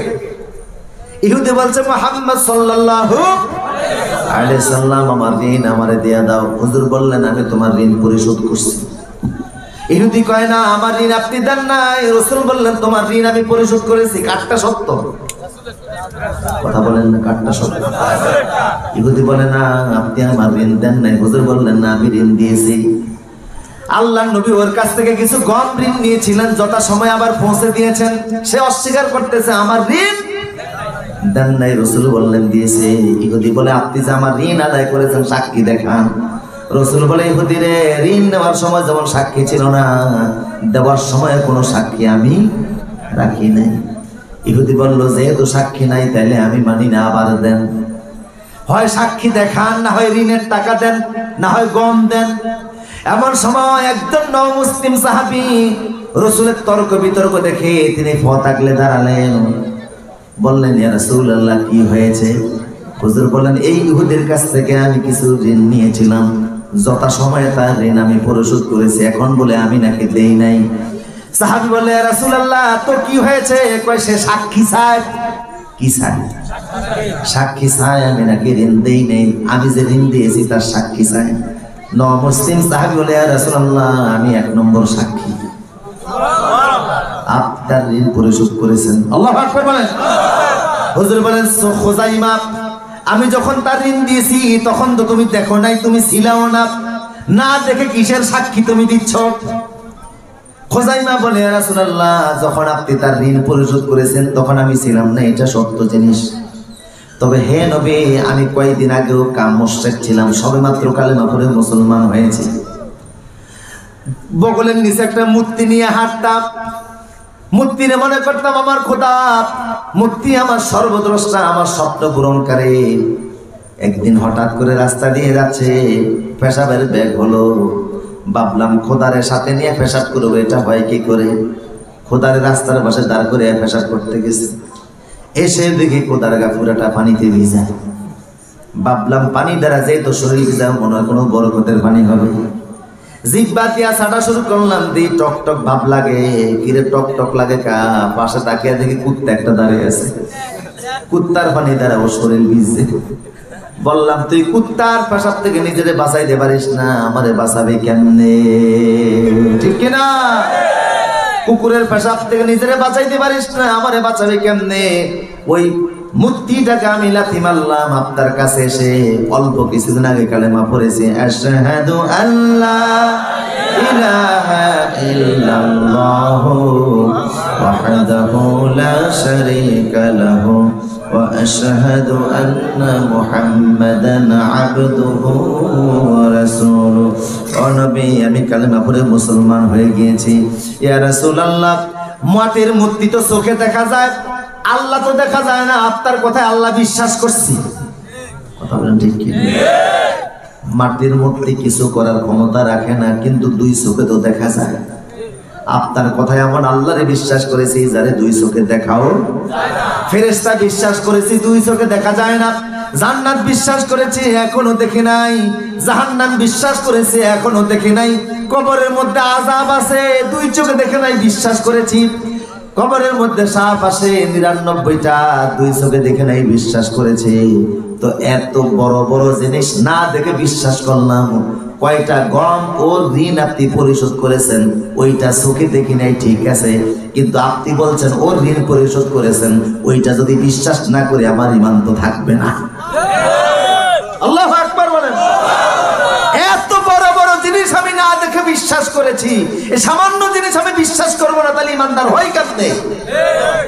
ইহুদি বলছে, মুহাম্মদ সাল্লাল্লাহু আলাইহি সাল্লাম আমার ঋণ আমারে দিয়ে দাও। হুজুর বললেন, আমি তোমার ঋণ পরিশোধ করছি। ইহুদি কয় না, আমার ঋণ আপনি দেন নাই। রাসূল বললেন, তোমার ঋণ আমি পরিশোধ করেছি। কাটটা সত্য? কথা বলেন না, কাটটা সত্য? ইহুদি বলে না, আপনি আমার ঋণ দেন নাই। হুজুর বললেন, না আমি ঋণ দিয়েছি। আল্লাহর নবী ওর কাছ থেকে কিছু গম ঋণ নিয়েছিলেন, যথা সময় আবার পৌঁছে দিয়েছেন। সে অস্বীকার করতেছে, আমার ঋণ দেন নাই। রাসূল বললেন, দিয়েছে। ইহুদি বলে, আপনি যে আমার ঋণ আদায় করেছেন সাক্ষী দেখান। রাসূল বলে, ইহুদি রে, ঋণ নেওয়ার সময় যেমন সাক্ষী ছিল না, দেওয়ার সময় কোনো সাক্ষী আমি রাখি নাই। ইহুদি বলল, যেহেতু সাক্ষী নাই তাইলে আমি মানি না, আবার দেন। হয় সাক্ষী দেখান, না হয় ঋণের টাকা দেন, না হয় গম দেন। এমন সময় একজন নও-মুসলিম সাহাবী রাসূলের তর্ক বিতর্ক দেখে তিনি পথ আগলে দাঁড়ালেন। বললেন, ইয়া রাসূলুল্লাহ, কি হয়েছে? হুজুর বললেন, এই ইহুদির কাছ থেকে আমি কিছু ঋণ নিয়েছিলাম, যথা সময়ে তার ঋণ আমি পরিশোধ করেছি, এখন বলে আমি নাকি দেই নাই। সাহাবী বলে, ইয়া রাসূলুল্লাহ, তো কি হয়েছে? কয়, সে সাক্ষী চায়। কি চায়? সাক্ষী চায়, আমি নাকি ঋণ দেই নাই, আমি যে ঋণ দিয়েছি তার সাক্ষী চায়। নও-মুসলিম সাহাবী বলে, ইয়া রাসূলুল্লাহ, আমি 1 নম্বর সাক্ষী, আপনার ঋণ পরিশোধ করেছেন। আল্লাহু আকবার বলেন। হুজুর বলেন, খুজাইমা, আমি যখন তার ঋণ দিয়েছি তখন তো তুমি দেখো নাই, তুমি ছিলাও না, না দেখে কিসের সাক্ষী তুমি দিচ্ছ? খুজাইমা বলে, ইয়া রাসূলুল্লাহ, যখন আপনি তার ঋণ পরিশোধ করেছেন তখন আমি ছিলাম না, এটা সত্য জিনিস। তবে হে নবী, আমি কয়েকদিন আগেও মুশরিক ছিলাম, সবেমাত্র কালেমা পড়ে মুসলমান হয়েছি। বগলের নিচে একটা মূর্তি নিয়ে হাঁটতাম, মূর্তিরে মনে করতাম আমার খোদা, মূর্তি আমার সর্বদ্রষ্টা, আমার স্বপ্ন পূরণকারী। একদিন হঠাৎ করে রাস্তা দিয়ে যাচ্ছে, পেশাবের ব্যাগ হলো। ভাবলাম খোদারে সাথে নিয়ে পেশাব করবো, এটা হয় কি করে? খোদারে রাস্তার পাশে দাঁড় করে পেশাব করতে গেছে, এসে দেখি খোদার গা পুরাটা পানিতে ভিজা। ভাবলাম পানি দ্বারা যেহেতু শরীর ভিজা, মনে হয় কোনো বরকতের পানি হবে। জিহ্বা দিয়া ছাটা শুরু করলাম, দিই টক টক ভাব লাগে। কিরে টক টক লাগে কা? পাশে তাকিয়ে দেখি কুত্তা একটা দাঁড়িয়ে আছে। কুত্তার পানি দ্বারা ও শরীর ভিজছে। বললাম তুই কুত্তার পেশাব থেকে নিজেরে বাঁচাইতে পারিস না, আমারে বাঁচাবে কেমনে? ঠিক কিনা? কুকুরের পেশাব থেকে নিজেরে বাঁচাইতে পারিস না, আমারে বাঁচাবে কেমনে? ওই মূর্তিটাকে আমি লাথি মারলাম আপনার কাছে এসে। অল্প কিছুদিন আগে কালেমা পড়েছে, আশহাদু আল্লা ইলাহা ইল্লাল্লাহু ওয়াহদাহু লা শারীকা লাহু ওয়া আশহাদু আন্না মুহাম্মাদান আবদুহু ওয়া রাসূলুহু। ও নবী, আমি কালেমা পড়ে মুসলমান হয়ে গিয়েছি। ইয়া রাসূলুল্লাহ, মাটির মূর্তি তো চোখে দেখা যায়, আল্লাহ তো দেখা যায় না, আপনার কথায় আল্লাহ বিশ্বাস করছি। কথা বলেন ঠিক কি? মাটির মূর্তি কিছু করার ক্ষমতা রাখে না, কিন্তু দুই চোখে তো দেখা যায়। আপনার কথায় এমন আল্লাহরে বিশ্বাস করেছি যারে দুই চোখে দেখাও যায় না। ফেরেশতা বিশ্বাস করেছি, দুই চোখে দেখা যায় না। জান্নাত বিশ্বাস করেছি, এখনো দেখি নাই। জাহান্নাম বিশ্বাস করেছি, এখনো দেখি নাই। কবরের মধ্যে আযাব আছে, দুই চোখে দেখে নাই, বিশ্বাস করেছি। কবরের মধ্যে সাপ আসে ৯৯টা, দুই চোখে দেখে নাই, বিশ্বাস করেছি। তো এত বড় বড় জিনিস না দেখে বিশ্বাস করলাম। কয়টা গম ও ঋণ আপনি পরিশোধ করেছেন, ওইটা চোখে দেখি নাই, ঠিক আছে, কিন্তু আপনি বলছেন ওর ঋণ পরিশোধ করেছেন, ওইটা যদি বিশ্বাস না করে আমার ঈমান তো থাকবে না। আল্লাহু আকবার বলেন। এত বড় বড় জিনিস আমি না দেখে বিশ্বাস করেছি, এই সামান্য জিনিস আমি বিশ্বাস করবো না, তাহলে ইমানদার হয় কেমনে?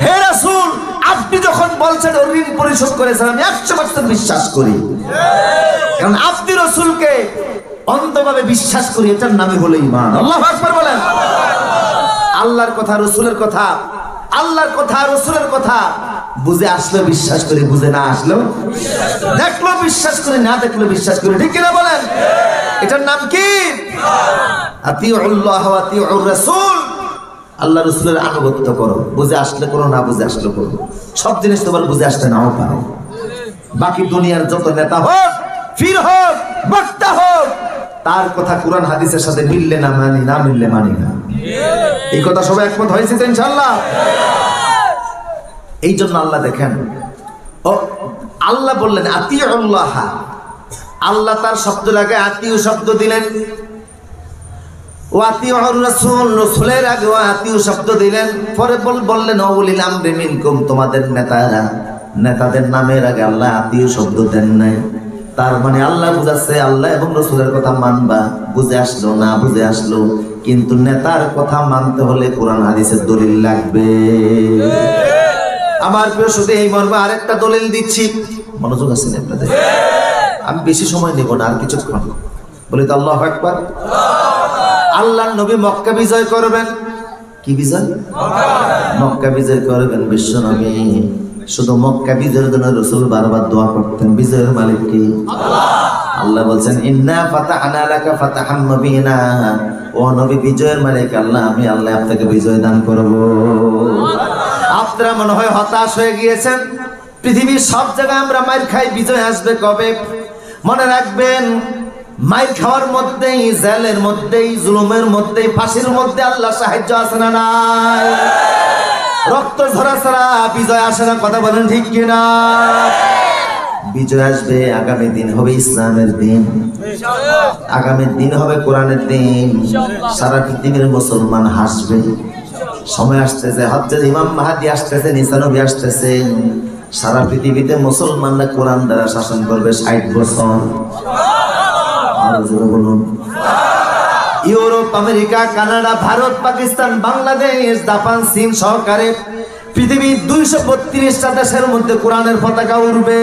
হে রাসূল, আপনি যখন বলছেন ওর ঋণ পরিশোধ করেছেন, আমি ১০০% বিশ্বাস করি, কারণ আপনি রাসূলকে অন্ধভাবে বিশ্বাস করি, এটার নামই হলো ঈমান। আল্লাহু আকবার বলেন। আল্লাহর কথা, রাসূলের কথা, আল্লাহর কথা, রাসূলের কথা বুঝে আসলে বিশ্বাস করি, বুঝে না আসলেও দেখলো বিশ্বাস করি, না দেখলো বিশ্বাস করি। ঠিক কিনা বলেন? এটার নাম কি? আতিউল্লাহ ওয়া আতিউর রাসূল। আল্লাহ রাসূলের আনুগত্য করো, বুঝে আসলে করো, না বুঝে আসলে করো। সব জিনিস তোমার বুঝে আসতে নাও পারে। বাকি দুনিয়ার যত নেতা হোক, ফির হোক, বক্তা হোক, তার কথা কোরআন হাদিসের সাথে মিললে না মানি, না মিললে মানি না। এই কথা সবাই একমত হয়েছে তো ইনশাআল্লাহ? এই জন্য আল্লাহ দেখেন, ও আল্লাহ বললেন আতিউল্লাহ, আল্লাহ তার শব্দ লাগে আতিউ শব্দ দিলেন, ও আতিউর রাসূল, রাসূলের আগে ও আতিউ শব্দ দিলেন, পরে বললেন উলিল আমরি মিনকুম, তোমাদের নেতারা, নেতাদের নামের আগে আল্লাহ আতিউ শব্দ দেন নাই। তার মানে আল্লাহ বুঝাচ্ছে আল্লাহ এবং রাসূলের কথা মানবা, বুঝে আসলো না বুঝে আসলো, কিন্তু নেতার কথা মানতে হলে কোরআন হাদিসের দলিল লাগবে। আমার প্রিয় শুধু এই মর্মে আরেকটা দলিল দিচ্ছি, মনোযোগ আছেন আপনাদের? আমি বেশি সময় নেব না, আর কিছুক্ষণ বলি তো আল্লাহু আকবার। আল্লাহর নবী মক্কা বিজয় করবেন। কি বিজয়? মক্কা বিজয় করবেন বিশ্ব নবী। শুধু মক্কা বিজয়ের জন্য রাসূল বারবার দোয়া করতেন। বিজয়ের মালিক কি? আল্লাহ বলছেন ইন্না ফাতাহনা লাকা ফাতাহাম মুবিনা, ও নবী বিজয়ের মালিক আল্লাহ, আমি আল্লাহ আপনাকে বিজয় দান করব। আপনারা মনে হয় হতাশ হয়ে গিয়েছেন, পৃথিবীর সব জায়গায় আমরা মাইর খাই, বিজয় আসবে কবে? মনে রাখবেন, মাইর খাওয়ার মধ্যেই, জেলের মধ্যেই, জুলুমের মধ্যেই, ফাঁসির মধ্যে আল্লাহ সাহায্য আছে না নাই? রক্ত ঝরা ছাড়া বিজয় আসে না, কথা বলেন ঠিক কিনা? বিজয় আসবে, আগামী দিন হবে ইসলামের দিন, আগামী দিন হবে কোরআনের দিন, সারা পৃথিবীর মুসলমান হাসবে। সময় আসতেছে, হযরত ইমাম মাহদী আসতেছে, ঈসা নবী আসতেছে, সারা পৃথিবীতে মুসলমানরা কোরআন দ্বারা শাসন করবে ৬০ বছর। আর জোরে বলুন। Europe, America, Canada, Bharat, Pakistan, Bangladesh, Japan, চীন সহকারে পৃথিবীর ২৩২টা দেশের মধ্যে কোরআনের পতাকা উড়বে।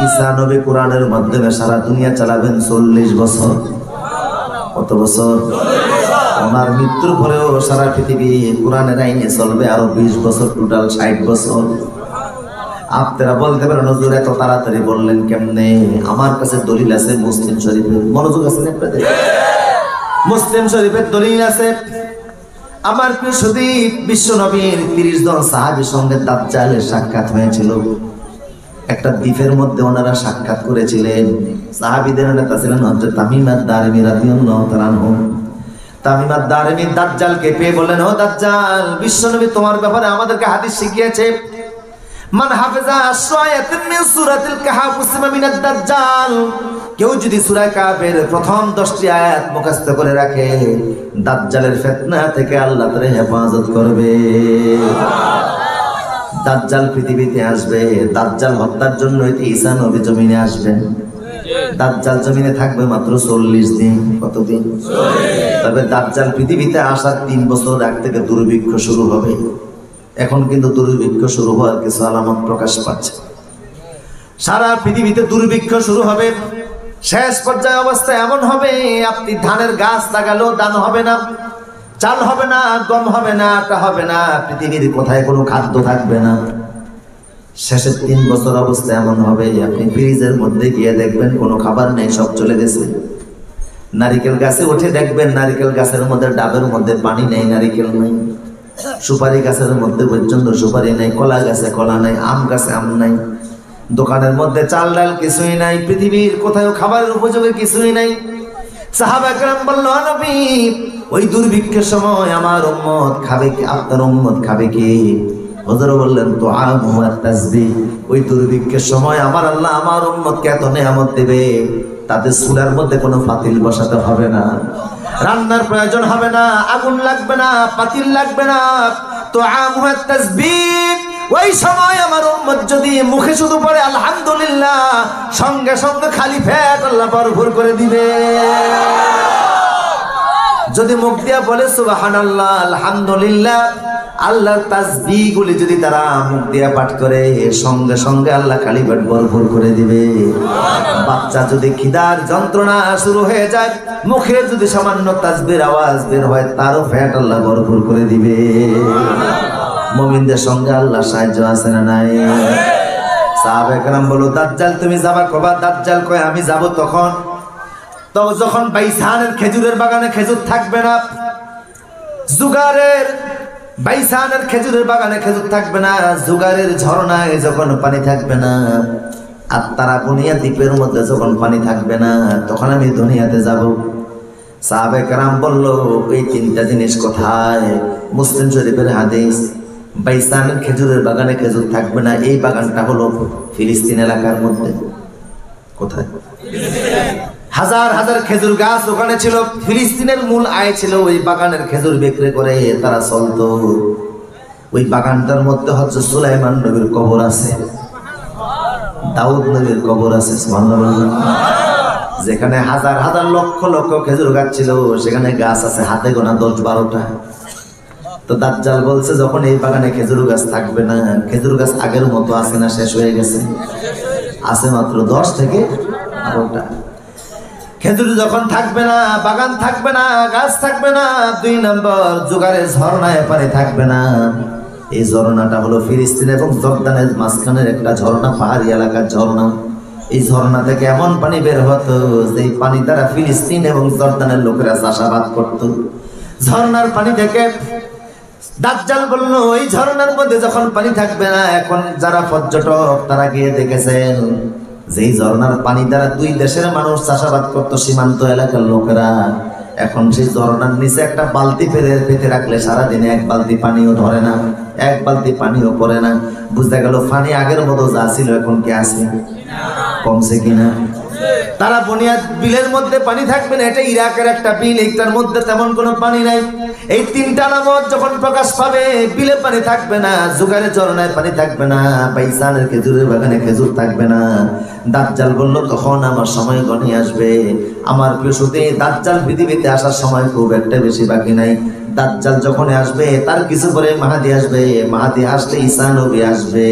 ঈসা নবী কোরআনের মাধ্যমে সারা দুনিয়া চালাবেন ৪০ বছর। কত বছর? আমার মৃত্যুর পরেও সারা পৃথিবী কোরআনের আইনে চলবে আরো ২০ বছর, টোটাল ৬০ বছর। আপনারা বলতে পারেন হুজুর এত তাড়াতাড়ি বললেন কেমনে? আমার কাছে দলিল আছে মুসলিম শরীফের। মনোযোগ আছে না আপনাদের? মুসলিম শরীফের দলিল আছে। আমার প্রিয় সুদীপ, বিশ্ব নবীর ৩০ জন সাহাবীর সঙ্গে দাজ্জালের সাক্ষাৎ হয়েছিল। একটা দ্বীপের মধ্যে ওনারা সাক্ষাৎ করেছিলেন। সাহাবীদের নেতা ছিলেন হযরত তামিম আদ-দারিমি রাদিয়াল্লাহু তাআলা আনহু। তামিম আদ-দারিমি দাজ্জালকে পেয়ে বললেন, ও দাজ্জাল, বিশ্বনবী তোমার ব্যাপারে আমাদেরকে হাদিস শিখিয়েছে, মান হাফিজা আশরায়াতিন মিন সূরাতিল কাহফ উসিমা মিনাদ দাজ্জাল। কেউ যদি সূরা কাহফের প্রথম 10টি আয়াত মুখস্থ করে রাখে, দাজ্জালের ফিতনা থেকে আল্লাহ তাআলা হেফাজত করবে। দাজ্জাল পৃথিবীতে আসবে, দাজ্জাল হত্যার জন্য ঈসা নবী জমিনে আসবেন। দাজ্জাল জমিনে থাকবে মাত্র 40 দিন। কতদিন? তবে দাজ্জাল পৃথিবীতে আসার 3 বছর আগ থেকে দুর্ভিক্ষ শুরু হবে। এখন কিন্তু দুর্ভিক্ষ শুরু হওয়ার কিছু আলামত প্রকাশ পাচ্ছে। সারা পৃথিবীতে দুর্ভিক্ষ শুরু হবে। শেষ পর্যায়ে অবস্থা এমন হবে, আপনি ধানের গাছ লাগালেও দান হবে না, চাল হবে না, গম হবে না, আটা হবে না, পৃথিবীর কোথায় কোনো খাদ্য থাকবে না। শেষের 3 বছর অবস্থা এমন হবে, আপনি ফ্রিজের মধ্যে গিয়ে দেখবেন কোনো খাবার নেই, সব চলে গেছে। নারিকেল গাছে উঠে দেখবেন নারিকেল গাছের মধ্যে ডাবের মধ্যে পানি নেই, নারিকেল নেই। সুপারি গাছের মধ্যে পর্যন্ত সুপারি নেই, কলা গাছে কলা নাই, আম গাছে আম নাই, দোকানের মধ্যে চাল ডাল কিছুই নাই, পৃথিবীর কোথাও খাবারের উপযোগী কিছুই নাই। সাহাবা কেরাম বলল, নবী, ওই দুর্ভিক্ষের সময় আমার উম্মত খাবে কি? আপনার উম্মত খাবে কি? হুজুর বললেন, তো আমু ওয়াত তাসবিহ। ওই দুর্ভিক্ষের সময় আমার আল্লাহ আমার উম্মতকে এত নেয়ামত দেবে, তাদের চুলার মধ্যে কোনো পাতিল বসাতে হবে না, রান্নার প্রয়োজন হবে না, আগুন লাগবে না, পাতিল লাগবে না। তো আমু ওয়াত তাসবিহ। ওই সময় আমার উম্মত যদি মুখে শুধু পড়ে আলহামদুলিল্লাহ, সঙ্গে সঙ্গে খালি পেট আল্লাহ ভরপুর করে দিবে। যদি মুখ দিয়া বলে সুবহানাল্লাহ, আলহামদুলিল্লাহ, আল্লাহর তাসবিহ গুলি যদি তারা মুখ দিয়া পাঠ করে, সঙ্গে সঙ্গে আল্লাহ খালি পেট ভরপুর করে দিবে। বাচ্চা যদি খিদার যন্ত্রণা শুরু হয়ে যায়, মুখে যদি সামান্য তাসবিহর আওয়াজ বের হয়, তারও পেট আল্লাহ ভরপুর করে দিবে। মুমিনদের সঙ্গে আল্লাহ সাহায্য আছে না নাই? সাহাবায়ে কেরাম বলো, দাজ্জাল তুমি যাবা কবা? দাজ্জাল কয়, আমি যাব তখন যখন বাইসানের খেজুরের বাগানে খেজুর থাকবে না, জুগারের বাইসানের খেজুরের বাগানে খেজুর থাকবে না, জুগারের ঝর্ণায় যখন পানি থাকবে না, আর তারা বুনিয়া দ্বীপের মধ্যে যখন পানি থাকবে না, তখন আমি দুনিয়াতে যাব। সাহাবায়ে কেরাম বলল, এই 3টা জিনিস কোথায়? মুসলিম শরীফের হাদিস। বাইসানের খেজুরের বাগানে খেজুর থাকবে না, এই বাগানটা হলো ফিলিস্তিন এলাকার মধ্যে। কোথায়? হাজার হাজার খেজুর গাছ ওখানে ছিল। ফিলিস্তিনের মূল আয় ছিল ওই বাগানের খেজুর বিক্রি করে তারা চলতো। ওই বাগানটার মধ্যে হচ্ছে সুলাইমান নবীর কবর আছে, দাউদ নবীর কবর আছে। সুবহানাল্লাহ। যেখানে হাজার হাজার লক্ষ লক্ষ খেজুর গাছ ছিল, সেখানে গাছ আছে হাতে গোনা 10-12টা। তো দাজ্জাল বলছে, যখন এই বাগানে খেজুর গাছ থাকবে না, খেজুর গাছ আগের মতো আছে না শেষ হয়ে গেছে? আছে মাত্র 10 থেকে 12টা। খেজুর যখন থাকবে না, বাগান থাকবে না, গাছ থাকবে না, 2 নম্বর জুগারের ঝর্ণায় পানি থাকবে না। এই ঝর্ণাটা হলো ফিলিস্তিন এবং জর্দানের মাঝখানের একটা ঝর্ণা, পাহাড়ি এলাকার ঝর্ণা। এই ঝর্ণা থেকে এমন পানি বের হতো যে পানি দ্বারা ফিলিস্তিন এবং জর্দানের লোকেরা চাষাবাদ করত। ঝর্ণার পানি থেকে দাজ্জাল বলল, ওই ঝর্ণার মধ্যে যখন পানি থাকবে না, এখন যারা পর্যটক তারা গিয়ে দেখেছেন যেই ঝর্ণার পানি দ্বারা 2 দেশের মানুষ চাষাবাদ করতো, সীমান্ত এলাকার লোকেরা, এখন সেই ঝর্ণার নিচে একটা বালতি পেতে রাখলে সারাদিনে 1 বালতি পানিও ধরে না, 1 বালতি পানিও পড়ে না। বুঝতে গেল পানি আগের মতো যা ছিল এখন কি আছে? কমছে কিনা? তারা বুনিয়াদ বিলের মধ্যে পানি থাকবে না, এটা ইরাকের একটা বিল, এইটার মধ্যে তেমন কোনো পানি নাই। এই 3টা আলামত যখন প্রকাশ পাবে, বিলে পানি থাকবে না, জুগারের ঝর্ণায় পানি থাকবে না, বাইসানের খেজুরের বাগানে খেজুর থাকবে না, দাজ্জাল বলল, তখন আমার সময় ঘনিয়ে আসবে। আমার প্রিয় সুধী, দাজ্জাল পৃথিবীতে আসার সময় খুব একটা বেশি বাকি নাই। দাজ্জাল যখন আসবে, তার কিছু পরে মাহাদি আসবে, মাহাদি আসলে ঈসা নবী আসবে।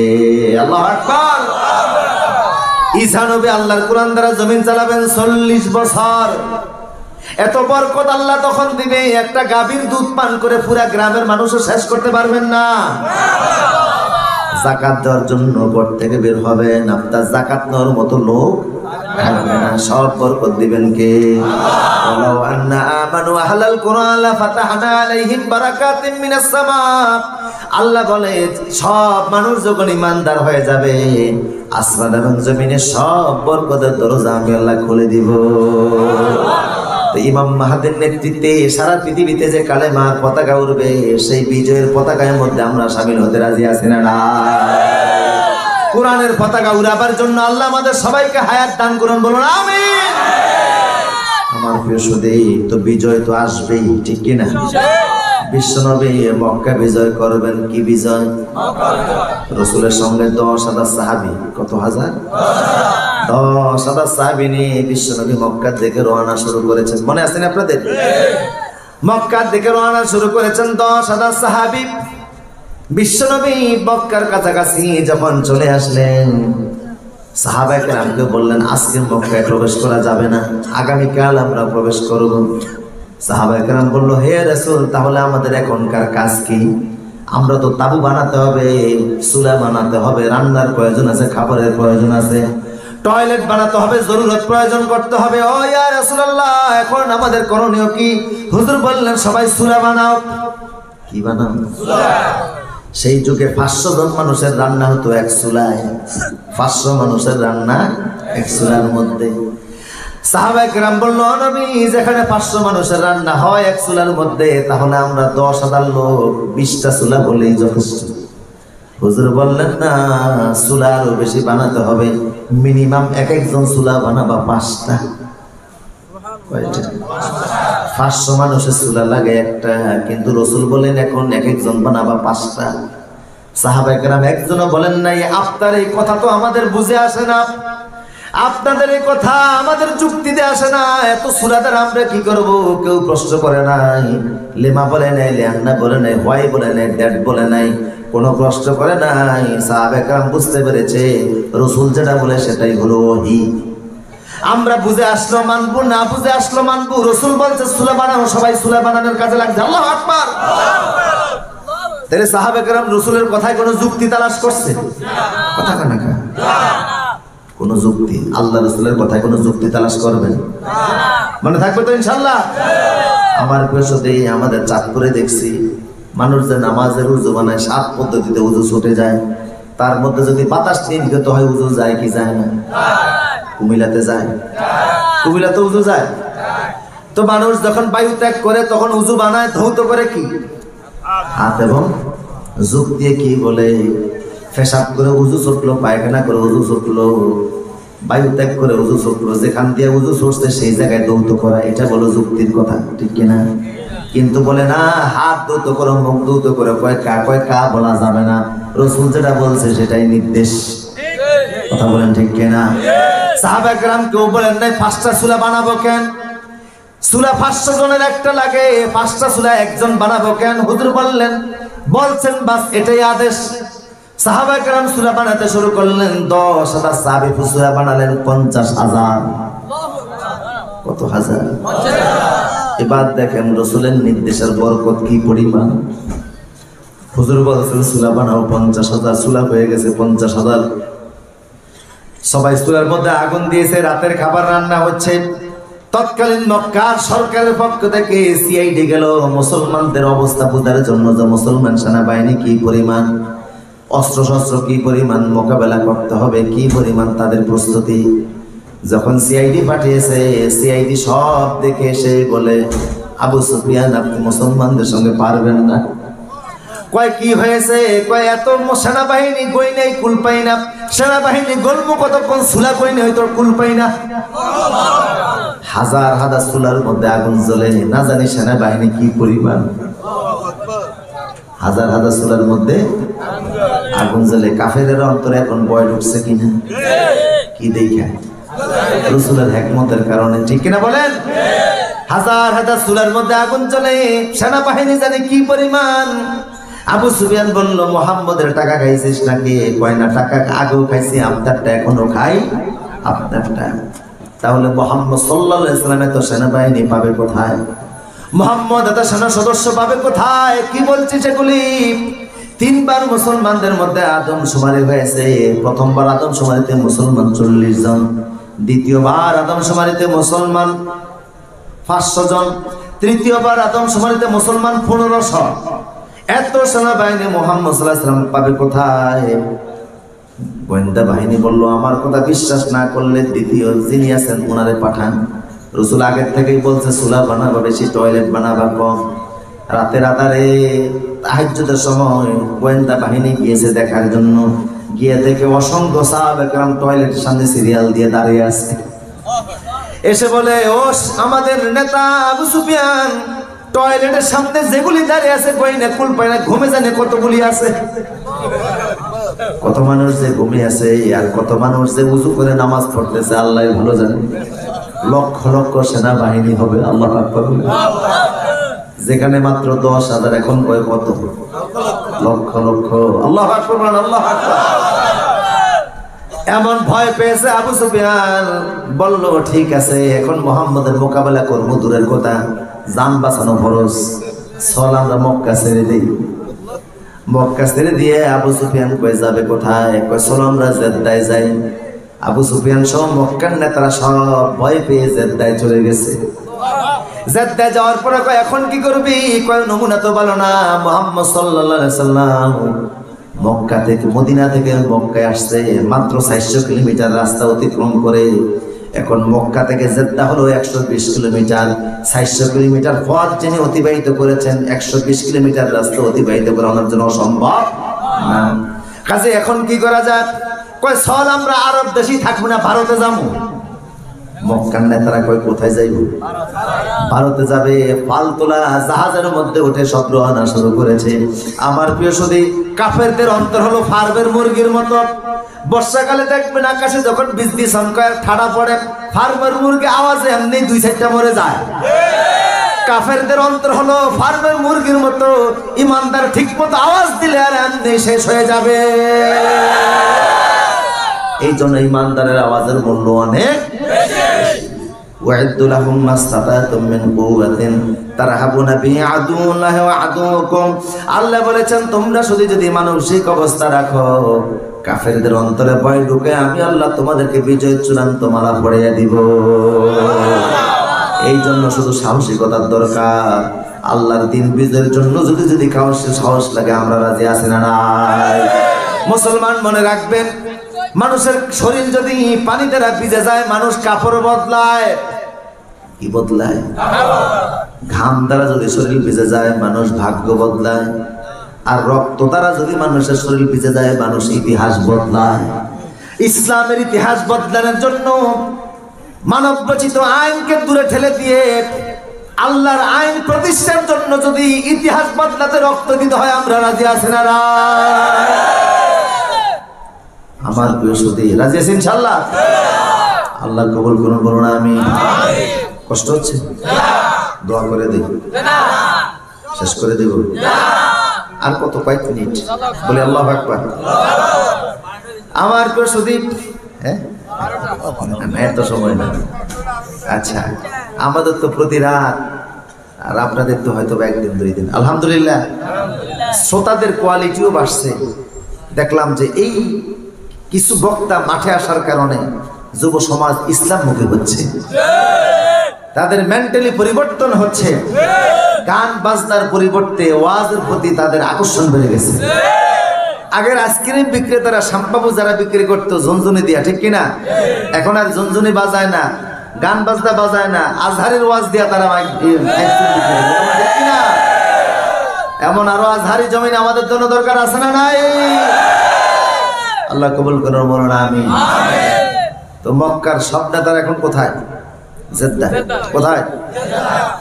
আল্লাহু আকবার। ঈসা নবী আল্লাহর কোরআন দ্বারা জমিন চালাবেন 40 বছর। এত বরকত আল্লাহ তখন দিবে, একটা গাভীর দুধ পান করে পুরা গ্রামের মানুষও শেষ করতে পারবেন না। যাকাত দেওয়ার জন্য ঘর থেকে বের হবেন, আপনার যাকাত নেওয়ার মতো লোক থাকবে না। সব বরকত দিবেন কে? ওয়ালাউ আন্না আমানু আহলাল কুরআন লাফাতাহনা আলাইহিম বারাকাতিম মিনাস সামা। আল্লাহ বলে, সব মানুষ যখন ইমানদার হয়ে যাবে, আসমান এবং জমিনে সব বরকতের দরজা আমি আল্লাহ খুলে দিব। ইমাম মাহাদির নেতৃত্বে সারা পৃথিবীতে যে কালেমার পতাকা উড়বে, সেই বিজয়ের পতাকার মধ্যে আমরা শামিল হতে রাজি আছি না? না। কোরআনের পতাকা উড়াবার জন্য আল্লাহ আমাদের সবাইকে হায়াত দান করুন, বলুন আমিন। আমার প্রিয় সুধী, তো বিজয় তো আসবেই, ঠিক কিনা? বিশ্বনবী মক্কা বিজয় করবেন, কি বিজয়? রাসূলের সঙ্গে 10,000 সাহাবী। কত হাজার? 10,000 সাহাবী নিয়ে বিশ্বনবী মক্কার দিকে রওনা শুরু করেছেন। মনে আছে না আপনাদের? মক্কার দিকে রওনা শুরু করেছেন 10,000 সাহাবী। বিশ্বনবী মক্কার কাছাকাছি যখন চলে আসলেন, সাহাবায়ে কেরামকে বললেন, আজকে মক্কায় প্রবেশ করা যাবে না, আগামীকাল আমরা প্রবেশ করব। সাহাবায়ে কেরাম বলল, হে রাসূল, তাহলে আমাদের এখনকার কাজ কি? আমরা তো তাবু বানাতে হবে, চুলা বানাতে হবে, রান্নার প্রয়োজন আছে, খাবারের প্রয়োজন আছে, টয়লেট বানাতে হবে, জরুরত প্রয়োজন করতে হবে। ও ইয়া রাসূলুল্লাহ, এখন আমাদের করণীয় কি? হুজুর বললেন, সবাই চুলা বানাও। কি বানাও? চুলা। সেই যুগে 500 জন মানুষের রান্না হতো এক চুলায়। 500 মানুষের রান্না এক চুলার মধ্যে। সাহাবায়ে কেরাম বলল, নবী, যেখানে 500 মানুষের রান্না হয় এক চুলার মধ্যে, তাহলে আমরা 10,000 লোক 20টা চুলা বলেই যথেষ্ট। হুজুর বললেন, না, চুলা আরো বেশি বানাতে হবে, মিনিমাম এক একজন চুলা বানাবা 5টা। কয়টা? 500 মানুষের চুলা লাগে একটা, কিন্তু রাসূল বলেন এখন এক একজন বানাবা 5টা। সাহাবায়ে কেরাম একজনও বলেন নাই, আপনার এই কথা তো আমাদের বুঝে আসে না, আপনাদের এই কথা আমাদের যুক্তিতে আসে না, এত সূরাদার আমরা কি করব? কেউ প্রশ্ন করে নাই, লেমা বলে নাই, লিয়ান্না বলে নাই, হোয়াই বলে নাই, দ্যাট বলে নাই, কোনো প্রশ্ন করে নাই। সাহাবায়ে কেরাম বুঝতে পেরেছে রাসূল যেটা বলে সেটাই হলো ওহী। আমরা বুঝে আসলো মানবো, না বুঝে আসলো মানবো। রাসূল বলছে চুলা বানানো, সবাই চুলা বানানোর কাজে লাগছে। আল্লাহু আকবার। তাহলে সাহাবায়ে কেরাম রাসূলের কথায় কোনো যুক্তি তালাশ করছে? কথা কানা কা কোন যুক্তি? আল্লাহ রাসূলের কথায় কোনো যুক্তি তালাশ করবেন? মনে থাকবে তো ইনশাআল্লাহ? আমার পেছনে আমাদের চাঁদপুরে দেখছি মানুষ যে নামাজের উযু বানায় 7 পদ্ধতিতে উযু ছুটে যায়, তার মধ্যে যদি বাতাস নির্গত হয় উযু যায় কি যায় না? কুমিল্লাতে যায়, কুমিল্লাতে উযু যায়। তো মানুষ যখন বায়ু ত্যাগ করে তখন উযু বানায়, ধৌত করে কি? হাত এবং যুগ দিয়ে। কি বলে? পেশাব করে উযু ছুটলো, পায়খানা করে উযু ছুটলো, বায়ু ত্যাগ করে উযু ছুটলো, যেখান দিয়ে উযু ছুটছে সেই জায়গায় দৌত করা, এটা বলো যুক্তির কথা, ঠিক কিনা? কিন্তু বলে না, হাত দৌত করো, মুখ দৌত করো, কয় কা বলা যাবে না, রাসূল যেটা বলছে সেটাই নির্দেশ। কথা বলেন ঠিক কিনা? সাহাবায়ে কেরাম কেউ বলেন নাই 5টা চুলা বানাবো কেন? চুলা 500 জনের একটা লাগে, 5টা চুলা একজন বানাবো কেন? হুজুর বলছেন বাস এটাই আদেশ। সাহাবায়ে কেরাম চুলা বানাতে শুরু করলেন, 10,000 সাহাবী চুলা বানালেন 50,000। কত হাজার? এবার দেখেন রাসূলের নির্দেশের বরকত কি পরিমাণ। হুজুর বলছেন চুলা বানাও, 50,000 চুলা হয়ে গেছে 50,000। সবাই চুলার মধ্যে আগুন দিয়েছে, রাতের খাবার রান্না হচ্ছে। তৎকালীন মক্কার সরকারের পক্ষ থেকে সিআইডি গেল মুসলমানদের অবস্থা বোঝার জন্য, যে মুসলমান সেনাবাহিনী কি পরিমাণ, অস্ত্রশস্ত্র কি পরিমাণ মোকাবেলা করতে হবে, কি পরিমাণ তাদের প্রস্তুতি। যখন সিআইডি পাঠিয়েছে, সিআইডি সব দেখে এসে বলে, আবু সুফিয়ান, আপনি মুসলমানদের সঙ্গে পারবেন না। কয় কি হয়েছে? কয় এত সেনাবাহিনী কই নাই, কুল পাই না। সেনাবাহিনী গলমু কতক্ষণ, চুলা কই নাই, তোর কুল পাই না। হাজার হাজার চুলার মধ্যে আগুন জ্বলে, না জানি সেনাবাহিনী কি পরিমাণ। হাজার হাজার চুলার মধ্যে আগুন জ্বলে। কাফেরের অন্তরে এখন ভয় ঢুকছে কিনা? কি দেখা? রাসূলের হিকমতের কারণে, ঠিক কিনা বলেন? হাজার হাজার চুলার মধ্যে আগুন জ্বলে, সেনাবাহিনী জানে কি পরিমাণ। আবু সুফিয়ান বলল, মুহাম্মদের টাকা খাইছিস নাকি? কয় না, টাকা আগেও খাইছি, আপনারটা এখনো খাই, আপনারটা। তাহলে মুহাম্মদ সাল্লাল্লাহু আলাইহি ওয়াসাল্লাম এত সেনাবাহিনী পাবে কোথায়? মুহাম্মদ এত সেনা সদস্য পাবে কোথায়? কি বলছি সেগুলি? 3 বার মুসলমানদের মধ্যে আদমশুমারি হয়েছে। প্রথমবার আদমশুমারিতে মুসলমান 40 জন, দ্বিতীয়বার আদমশুমারিতে মুসলমান 500 জন, তৃতীয়বার আদমশুমারিতে মুসলমান 1500। এত সেনাবাহিনী মুহাম্মদ সাল্লাল্লাহু আলাইহি ওয়াসাল্লাম পাবে কোথায়? গোয়েন্দা বাহিনী বলল, আমার কথা বিশ্বাস না করলে দ্বিতীয় যিনি আছেন ওনারে পাঠান। রাসূল আগের থেকেই বলছে চুলা বানাবা বেশি, টয়লেট বানাবা কম। রাতের আধারে তাহাজ্জুদের সময় গোয়েন্দা বাহিনী গিয়েছে দেখার জন্য, গিয়ে দেখে অসংখ্য সাহাবা কেরাম টয়লেটের সামনে সিরিয়াল দিয়ে দাঁড়িয়ে আছে। এসে বলে, ও আমাদের নেতা আবু সুফিয়ান, টয়লেটের সামনে যেগুলি দাঁড়িয়ে আছে কই না কুল পায় না, ঘুমে জানে কতগুলি আছে। কত মানুষ যে ঘুমিয়ে আছে আর কত মানুষ যে উজু করে নামাজ পড়তেছে আল্লাহ ভালো জানে। লক্ষ লক্ষ সেনাবাহিনী হবে, আল্লাহ আকবার। যেখানে মাত্র 10,000 এখন কয় কত লক্ষ লক্ষ, আল্লাহ আকবার, আল্লাহ আকবার। এমন ভয় পেয়েছে আবু সুফিয়ান, বলল ঠিক আছে এখন মুহাম্মদের মোকাবেলা করব, দূরের কথা জান বাঁচানো ফরজ, চল আমরা মক্কা ছেড়ে দিই। মক্কা ছেড়ে দিয়ে আবু সুফিয়ান কই যাবে কোথায়? কই চল আমরা জেদ্দায় যাই। আবু সুফিয়ান সহ মক্কার নেতারা সব ভয় পেয়ে জেদ্দায় চলে গেছে। জেদ্দায় যাওয়ার পরে কয় এখন কি করবি? কয় নমুনা তো ভালো না, মুহাম্মদ সাল্লাল্লাহু আলাইহি সাল্লাম মক্কা থেকে মদিনা থেকে মক্কায় আসছে মাত্র 400 কিলোমিটার রাস্তা অতিক্রম করে। এখন মক্কা থেকে জেদ্দা হলো 120 কিলোমিটার। 400 কিলোমিটার পথ যিনি অতিবাহিত করেছেন, 120 কিলোমিটার রাস্তা অতিবাহিত করা ওনার জন্য অসম্ভব না। কাজে এখন কি করা যায়? কয় চল আমরা আরব দেশেই থাকবো না, ভারতে যাবো। মক্কার নেতারা কয় কোথায় যাইব? ভারতে যাবে। পালতোলা জাহাজের মধ্যে উঠে সব রওনা শুরু করেছে। আমার প্রিয় সুধী, কাফেরদের অন্তর হলো ফার্মের মুরগির মতো। বর্ষাকালে দেখবেন আকাশে যখন বিজলি চমকায় ঠাড়া পড়ে, ফার্মের মুরগি আওয়াজে এমনি 2-4টা মরে যায়। কাফেরদের অন্তর হলো ফার্মের মুরগির মতো, ইমানদার ঠিক মতো আওয়াজ দিলে আর এমনি শেষ হয়ে যাবে। এই জন্য ইমানদারের আওয়াজের মূল্য অনেক বেশি। ওয়াইদু লাহুম মাসতাতাতুম মিন কুওয়াতিন তারহাবুনা বিহি আদুল্লাহি ওয়া আদুকুম। আল্লাহ বলেছেন তোমরা শুধু যদি মানসিক অবস্থা রাখো, কাফেরদের অন্তরে ভয় ঢুকে, আমি আল্লাহ তোমাদেরকে বিজয় চূড়ান্ত মালা পড়িয়ে দিব। এই জন্য শুধু সাহসিকতার দরকার। আল্লাহর দিন বিজয়ের জন্য যদি কারো সাহস লাগে, আমরা রাজি আছি না নাই? মুসলমান মনে রাখবেন, মানুষের শরীর যদি পানি দ্বারা ভিজে যায়, মানুষ কাপড় বদলায়। কি বদলায়? ঘাম দ্বারা যদি শরীর ভিজে যায়, মানুষ ভাগ্য বদলায়। আর রক্ত দ্বারা যদি মানুষের শরীর ভিজে যায়, মানুষ ইতিহাস বদলায়। ইসলামের ইতিহাস বদলানোর জন্য মানব রচিত আইনকে দূরে ঠেলে দিয়ে আল্লাহর আইন প্রতিষ্ঠার জন্য যদি ইতিহাস বদলাতে রক্ত দিতে হয়, আমরা রাজি আছি না? আমার প্রিয় সুধী, রাজি আছি ইনশাআল্লাহ? আল্লাহ কবুল করুন, বলুন আমি। কষ্ট হচ্ছে? দোয়া করে দেব, শেষ করে দেব। আর কত কয়েক মিনিট বলে আল্লাহু আকবার। আমার প্রিয় সুধী, হ্যাঁ এত সময় না। আচ্ছা, আমাদের তো প্রতি রাত, আর আপনাদের তো হয়তো 1 দিন 2 দিন। আলহামদুলিল্লাহ, শ্রোতাদের কোয়ালিটিও বাড়ছে। দেখলাম যে এই কিছু বক্তা মাঠে আসার কারণে যুব সমাজ ইসলামমুখী হচ্ছে, তাদের মেন্টালি পরিবর্তন হচ্ছে। গান বাজনার পরিবর্তে ওয়াজের প্রতি তাদের আকর্ষণ বেড়ে গেছে। আগের আইসক্রিম বিক্রেতারা শ্যাম্পাবু যারা বিক্রি করতো ঝুনঝুনি দিয়া, ঠিক কিনা? এখন আর ঝুনঝুনি বাজায় না, গান বাজনা বাজায় না, আজহারের ওয়াজ দিয়া তারা আইসক্রিম বিক্রি করে, ঠিক কিনা? এমন আরো আজহারি জমিন আমাদের জন্য দরকার আছে না নাই? আল্লাহ কবুল করুন, বলুন আমিন। তো মক্কার সব নেতারা এখন কোথায়? জেদ্দা। কোথায়?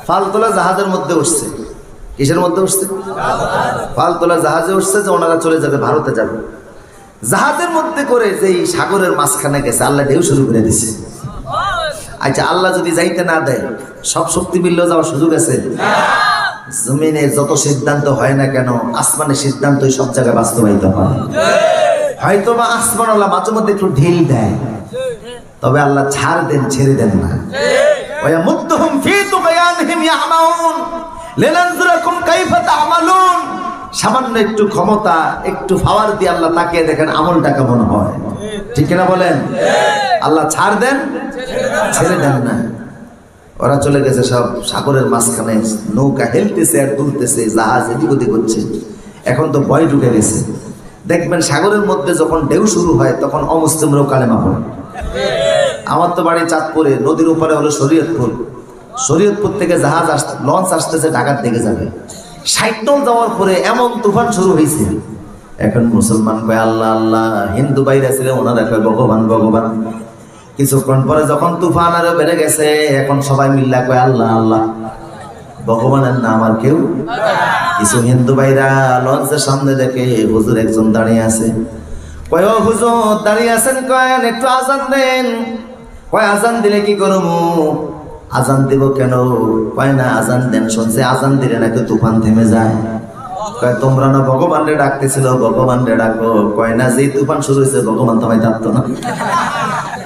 ফালতোলা জাহাজের মধ্যে উঠছে। কিসের মধ্যে উঠছে? ফালতোলা জাহাজে উঠছে যে ওনারা চলে যাবে, ভারতে যাবে। জাহাজের মধ্যে করে যেই সাগরের মাঝখানে গেছে, আল্লাহ ঢেউ শুরু করে দিছে। আচ্ছা, আল্লাহ যদি যাইতে না দেয়, সব শক্তি মিললেও যাওয়ার সুযোগ আছে? জমিনের যত সিদ্ধান্ত হয় না কেন, আসমানের সিদ্ধান্তই সব জায়গায় বাস্তবায়িত হয়। হয়তো বা আসমানওয়ালা মাঝে মধ্যে একটু ঢিল দেয়, তবে আল্লাহ ছাড় দেন, ছেড়ে দেন না। ওয়ায়ামুদ্দুহুম ফী তুগয়ানহিম ইয়ামাউন লিনানজুরাকুম কাইফা তা'মালুন। সামান্য একটু ক্ষমতা, একটু পাওয়ার দিয়ে আল্লাহ তাকিয়ে দেখেন আমলটা কেমন হয়, ঠিক কিনা বলেন? আল্লাহ ছাড় দেন, ছেড়ে দেন না। ওরা চলে গেছে সব সাগরের মাঝখানে, নৌকা হেলতেছে আর দুলতেছে, জাহাজ এদিক ওদিক হচ্ছে। এখন তো ভয় ঢুকে গেছে। দেখবেন সাগরের মধ্যে যখন ঢেউ শুরু হয়, তখন অমুসলিমরাও কালেমা পড়ে। আমার তো বাড়ি চাঁদপুরে, নদীর উপরে হলো শরীয়তপুর। শরীয়তপুর থেকে জাহাজ লঞ্চ আসতেছে ঢাকার দিকে যাবে। 60 নল যাওয়ার পরে এমন তুফান শুরু হয়েছে। এখন মুসলমান কয় আল্লাহ আল্লাহ, হিন্দু বাইরে ছিল ওনারা কয় ভগবান ভগবান। কিছুক্ষণ পরে যখন তুফান আরো বেড়ে গেছে, এখন সবাই মিল্লা কয় আল্লাহ আল্লাহ, ভগবানের নাম আর কেউ। কিছু হিন্দু ভাইরা লঞ্চের সামনে দেখে হুজুর একজন দাঁড়িয়ে আছে। কয় ও হুজুর দাঁড়িয়ে আছেন, কয় একটু আজান দেন। কয় আজান দিলে কি করবো? আজান দিব কেন? কয় না আজান দেন, শুনছে আজান দিলে নাকি তুফান থেমে যায়। কয় তোমরা না ভগবান রে ডাকতেছিল, ভগবান রে ডাকো। কয় না, যে তুফান শুরু হয়েছে ভগবান থামাই থাকতো না।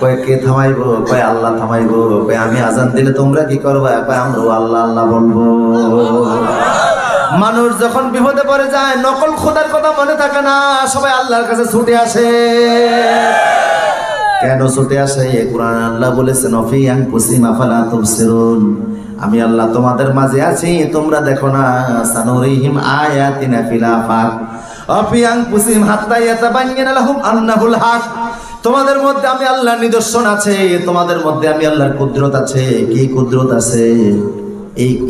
কয় কে থামাইবো? কয় আল্লাহ থামাইবো। কয় আমি আজান দিলে তোমরা কি করবা? কয় আমরাও আল্লাহ আল্লাহ বলবো। মানুষ যখন বিপদে পড়ে যায়, নকল খোদার কথা মনে থাকে না, সবাই আল্লাহর কাছে ছুটে আসে। কেন ছুটে আসে? কুরআন আল্লাহ বলেছেন অফি আনফুসিহিম আফালা তুবসিরুন, আমি আল্লাহ তোমাদের মাঝে আছি, তোমরা দেখো না। সানুরিহিম আয়াতিনা ফিল আফাক অফি আনফুসিহিম হাত্তা ইয়াতাবায়্যানা লাহুম আন্নাহুল হক, তোমাদের মধ্যে আমি আল্লাহর নিদর্শন আছে, তোমাদের মধ্যে আমি আল্লাহর কুদরত আছে। কি কুদরত আছে?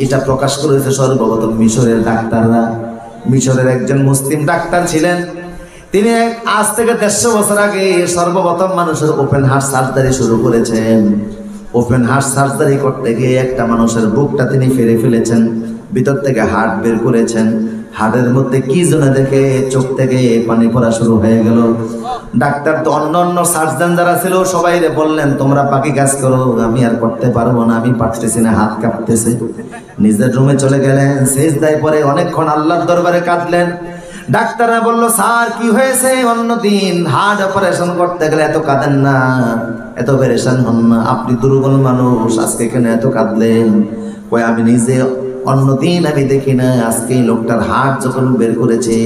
এটা প্রকাশ করেছে সর্বপ্রথম মিশরের ডাক্তাররা। মিশরের একজন মুসলিম ডাক্তার ছিলেন, তিনি আজ থেকে 150 বছর আগে সর্বপ্রথম মানুষের ওপেন হার্ট সার্জারি শুরু করেছেন। ওপেন হার্ট সার্জারি করতে গিয়ে একটা মানুষের বুকটা তিনি ফেরে ফেলেছেন, ভিতর থেকে হার্ট বের করেছেন। হার্টের মধ্যে কি জন্য দেখে চোখ থেকে পানি পড়া শুরু হয়ে গেল। ডাক্তার তো অন্য সার্জন যারা ছিল সবাই বললেন তোমরা বাকি কাজ করো, আমি আর করতে পারবো না, আমি পারতেছি না, হাত কাঁপতেছে। নিজের রুমে চলে গেলেন, সেজদায় পরে অনেকক্ষণ আল্লাহর দরবারে কাঁদলেন। ডাক্তাররা বলল স্যার কি হয়েছে? অন্যদিন হার্ট অপারেশন করতে গেলে এত কাঁদেন না, এত পেরেশান হন না, আপনি দুর্বল মানুষ, আজকে কেন এত কাঁদলেন? কই আমি নিজে অন্যদিন আমি দেখি না, আজকে লোকটার হার্ট যখন বের করেছে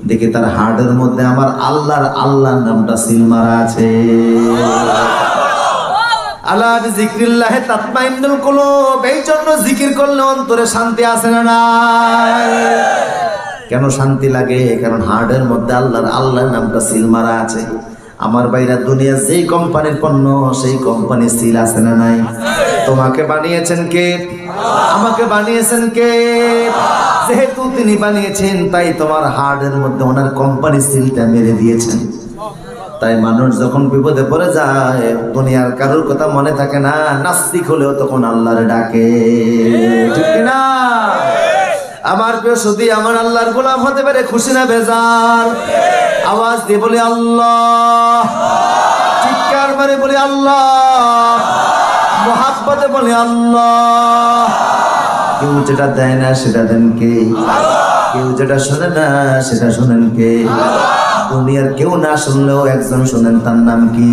দেখি তার হার্টের মধ্যে আমার আল্লাহর নামটা সিল মারা আছে। আলা বিযিকরিল্লাহ তাতমাইন্নুল কুলুব, এই জন্য জিকির করলে অন্তরে শান্তি আসে না নাই? কেন শান্তি লাগে? কারণ হার্টের মধ্যে আল্লাহর নামটা সিল মারা আছে। আমার বাইরা দুনিয়া যেই কোম্পানির পণ্য সেই কোম্পানির সিল আছে না নাই? তোমাকে বানিয়েছেন কে? আমাকে বানিয়েছেন কে? যেহেতু তিনি বানিয়েছেন তাই তোমার হার্টের মধ্যে ওনার কোম্পানির সিলটা মেরে দিয়েছেন। তাই মানুষ যখন বিপদে পড়ে যায় দুনিয়ার কারোর কথা মনে থাকে না, নাস্তিক হলেও তখন আল্লাহরে ডাকে, ঠিক না? আমার প্রিয় সুধী, আমার আল্লাহর গোলাম হতে পারে খুশি না বেজার? আওয়াজ দিয়ে বলি আল্লাহ, চিৎকার মারে বলি আল্লাহ, মোহাব্বতে বলি আল্লাহ। কেউ যেটা দেয় না সেটা দেন কে? কেউ যেটা শোনে না সেটা শোনেন কে? দুনিয়ার কেউ না শুনলেও একজন শোনেন, তার নাম কি?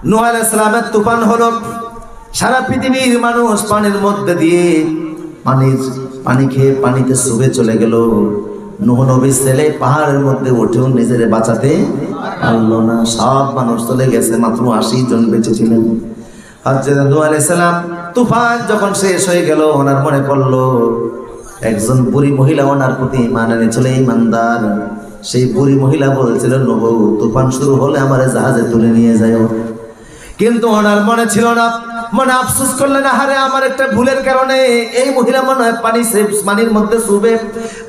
নূহ আলাইহিস সালামের তুফান হলো, সারা পৃথিবীর মানুষ পানির মধ্যে দিয়ে পানি খেয়ে পানিতে ডুবে চলে গেল। নূহ নবীর ছেলে পাহাড়ের মধ্যে উঠেও নিজের বাঁচাতে পারলো না, সব মানুষ চলে গেছে, মাত্র 80 জন বেঁচে ছিলেন। হযরত নূহ আলাইহিস সালাম তুফান যখন শেষ হয়ে গেল, ওনার মনে পড়লো একজন বুড়ি মহিলা ওনার প্রতি ঈমান এনে চলে ঈমানদার। সেই বুড়ি মহিলা বলছিল নূহ তুফান শুরু হলে আমারে জাহাজে তুলে নিয়ে যায়। কিন্তু ওনার মনে ছিল না, মনে আফসোস করলেন আহারে আমার একটা ভুলের কারণে এই মহিলা মনে হয় পানির মধ্যে ডুবে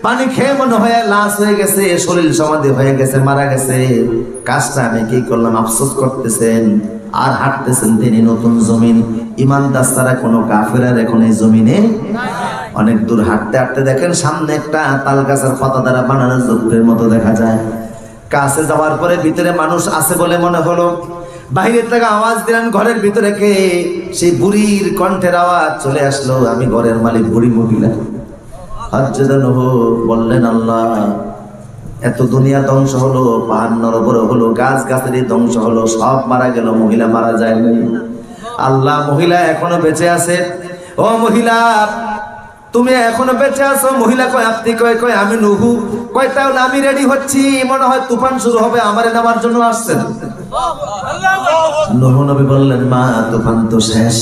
পানি খেয়ে মনে হয় লাশ হয়ে গেছে, শরীর সমাধি হয়ে গেছে, মারা গেছে। কাজটা আমি কি করলাম? আফসোস করতেছেন আর হাঁটতেছেন তিনি নতুন জমিন। ঈমানদার ছাড়া কোনো কাফেরের এখন এই জমিনে অনেক দূর হাঁটতে হাঁটতে দেখেন সামনে একটা তাল গাছের পাতা দ্বারা বানানো ঝুপড়ির মতো দেখা যায়। কাছে যাওয়ার পরে ভিতরে মানুষ আছে বলে মনে হলো। বাইরে থেকে আওয়াজ দিলেন ঘরের ভিতরে কে? সেই বুড়ির কণ্ঠের আওয়াজ চলে আসলো, আমি ঘরের মালিক বুড়ি মহিলা। হযরত নূহ বললেন আল্লাহ এত দুনিয়া ধ্বংস হলো, পাহাড় নরবর হলো, গাছ গাছেরই ধ্বংস হলো, সব মারা গেল, মহিলা মারা যায় নাই। আল্লাহ মহিলা এখনো বেঁচে আছে। ও মহিলা তুমি এখনো বেঁচে আছো? মহিলা কয় আপনি? কয় আমি নূহ। কয় তাহলে আমি রেডি হচ্ছি, মনে হয় তুফান শুরু হবে, আমারে নামার জন্য আসছেন। নূহ নবী বললেন মা তুফান তো শেষ,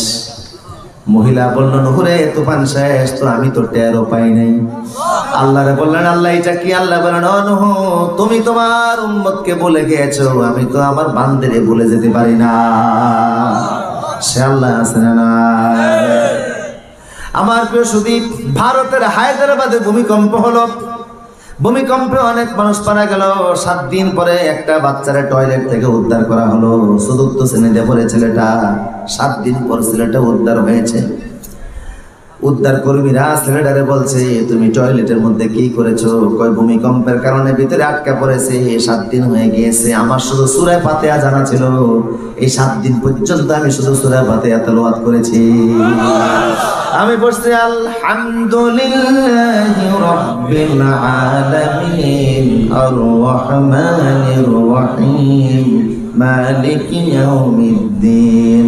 মহিলা বলল নুহুরে তুফান শেষ তো আমি তো টেরও পাই নাই। আল্লাহরে বললেন আল্লাহ এটা কি? আল্লাহ বললেন ও নূহ তুমি তোমার উম্মতকে বলে গিয়েছো, আমি তো আমার বান্দারে বলে যেতে পারি না। সে আল্লাহ আছে না? আমার প্রিয় সুদীপ, ভারতের হায়দ্রাবাদে ভূমিকম্প হলো। ভূমিকম্পে অনেক মানুষ মারা গেল। 7 দিন পরে একটা বাচ্চারা টয়লেট থেকে উদ্ধার করা হলো। চতুর্থ শ্রেণীতে পড়ে ছেলেটা। 7 দিন পর ছেলেটা উদ্ধার হয়েছে। উদ্ধার কর্মীরা ছেলেটারে বলছে তুমি টয়লেটের মধ্যে কি করেছো? কয় ভূমিকম্পের কারণে ভিতরে আটকা পড়েছে, 7 দিন হয়ে গিয়েছে। আমার শুধু সূরা ফাতিহা জানা ছিল, এই 7 দিন পর্যন্ত আমি শুধু সূরা ফাতিহা তেলাওয়াত করেছি। আমি বলছি আলহামদুলিল্লাহি রাব্বিল আলামিন আর রহমানির রহিম মালিকি ইয়াউমিদ্দিন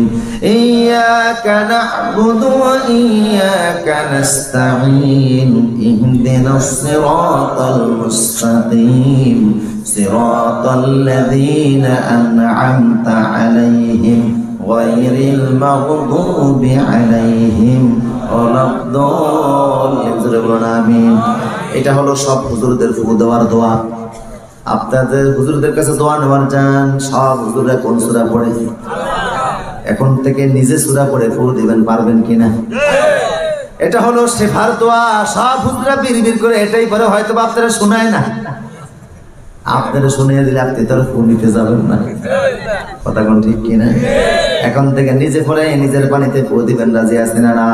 ইয়্যাকা না'বুদু ওয়া ইয়্যাকা নাস্তাঈন ইহদিনাস সিরাতাল মুস্তাকিম সিরাতাল লাযীনা আন'আমতা আলাইহিম গায়রিল মাগদুবি আলাইহিম ওয়ালাদ-দাল্লিন। এটা হলো সব হুজুরদের ফু দেওয়ার দোয়া। আপনাদের হুজুরদের কাছে দোয়া নেওয়ার যান, সব হুজুররা কোন সূরা পড়ে? এখন থেকে নিজে সূরা পড়ে ফু দিবেন, পারবেন কিনা? এটা হলো শেফার দোয়া। সব হুজুররা বিড়বিড় করে এটাই পরে, হয়তো আপনারা শোনায় না। আপনারা শুনিয়ে দিলে আপনি তো ফু নিতে যাবেন না। কথা কোন ঠিক কিনা? এখন থেকে নিজে পড়ে নিজের পানিতে ফু দিবেন। রাজি আছেন না?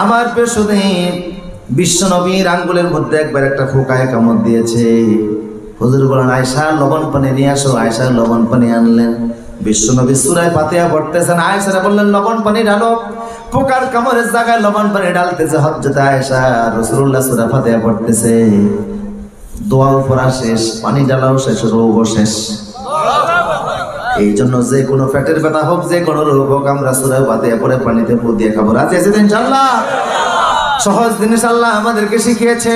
আমার প্রিয় সুদীপ, বিশ্ব নবীর আঙ্গুলের মধ্যে একবার একটা ফোকায় কামড় দিয়েছে। হুজুর বলেন আয়েশা লবণ পানি নিয়ে আসো। আয়েশা লবণ পানি আনলেন। বিশ্ব নবী সূরা ফাতিহা পড়তেছেন, আয়েশা বললেন লবণ পানি ঢালো। পোকার কামড়ের জায়গায় লবণ পানি ঢালতেছে হযরত আয়েশা। রাসূলুল্লাহ সূরা ফাতিহা পড়তেছে, দোয়াও পড়া শেষ, পানি ঢালাও শেষ, রোগও শেষ। এই জন্য যে কোনো পেটের ব্যথা হোক, যে কোনো রোগ হোক, আমরা সূরা ফাতিহা পড়ে পানিতে ফু দিয়ে খাবো। রাজি আছেন ইনশাআল্লাহ? সহজ জিনিস আল্লাহ আমাদেরকে শিখিয়েছে।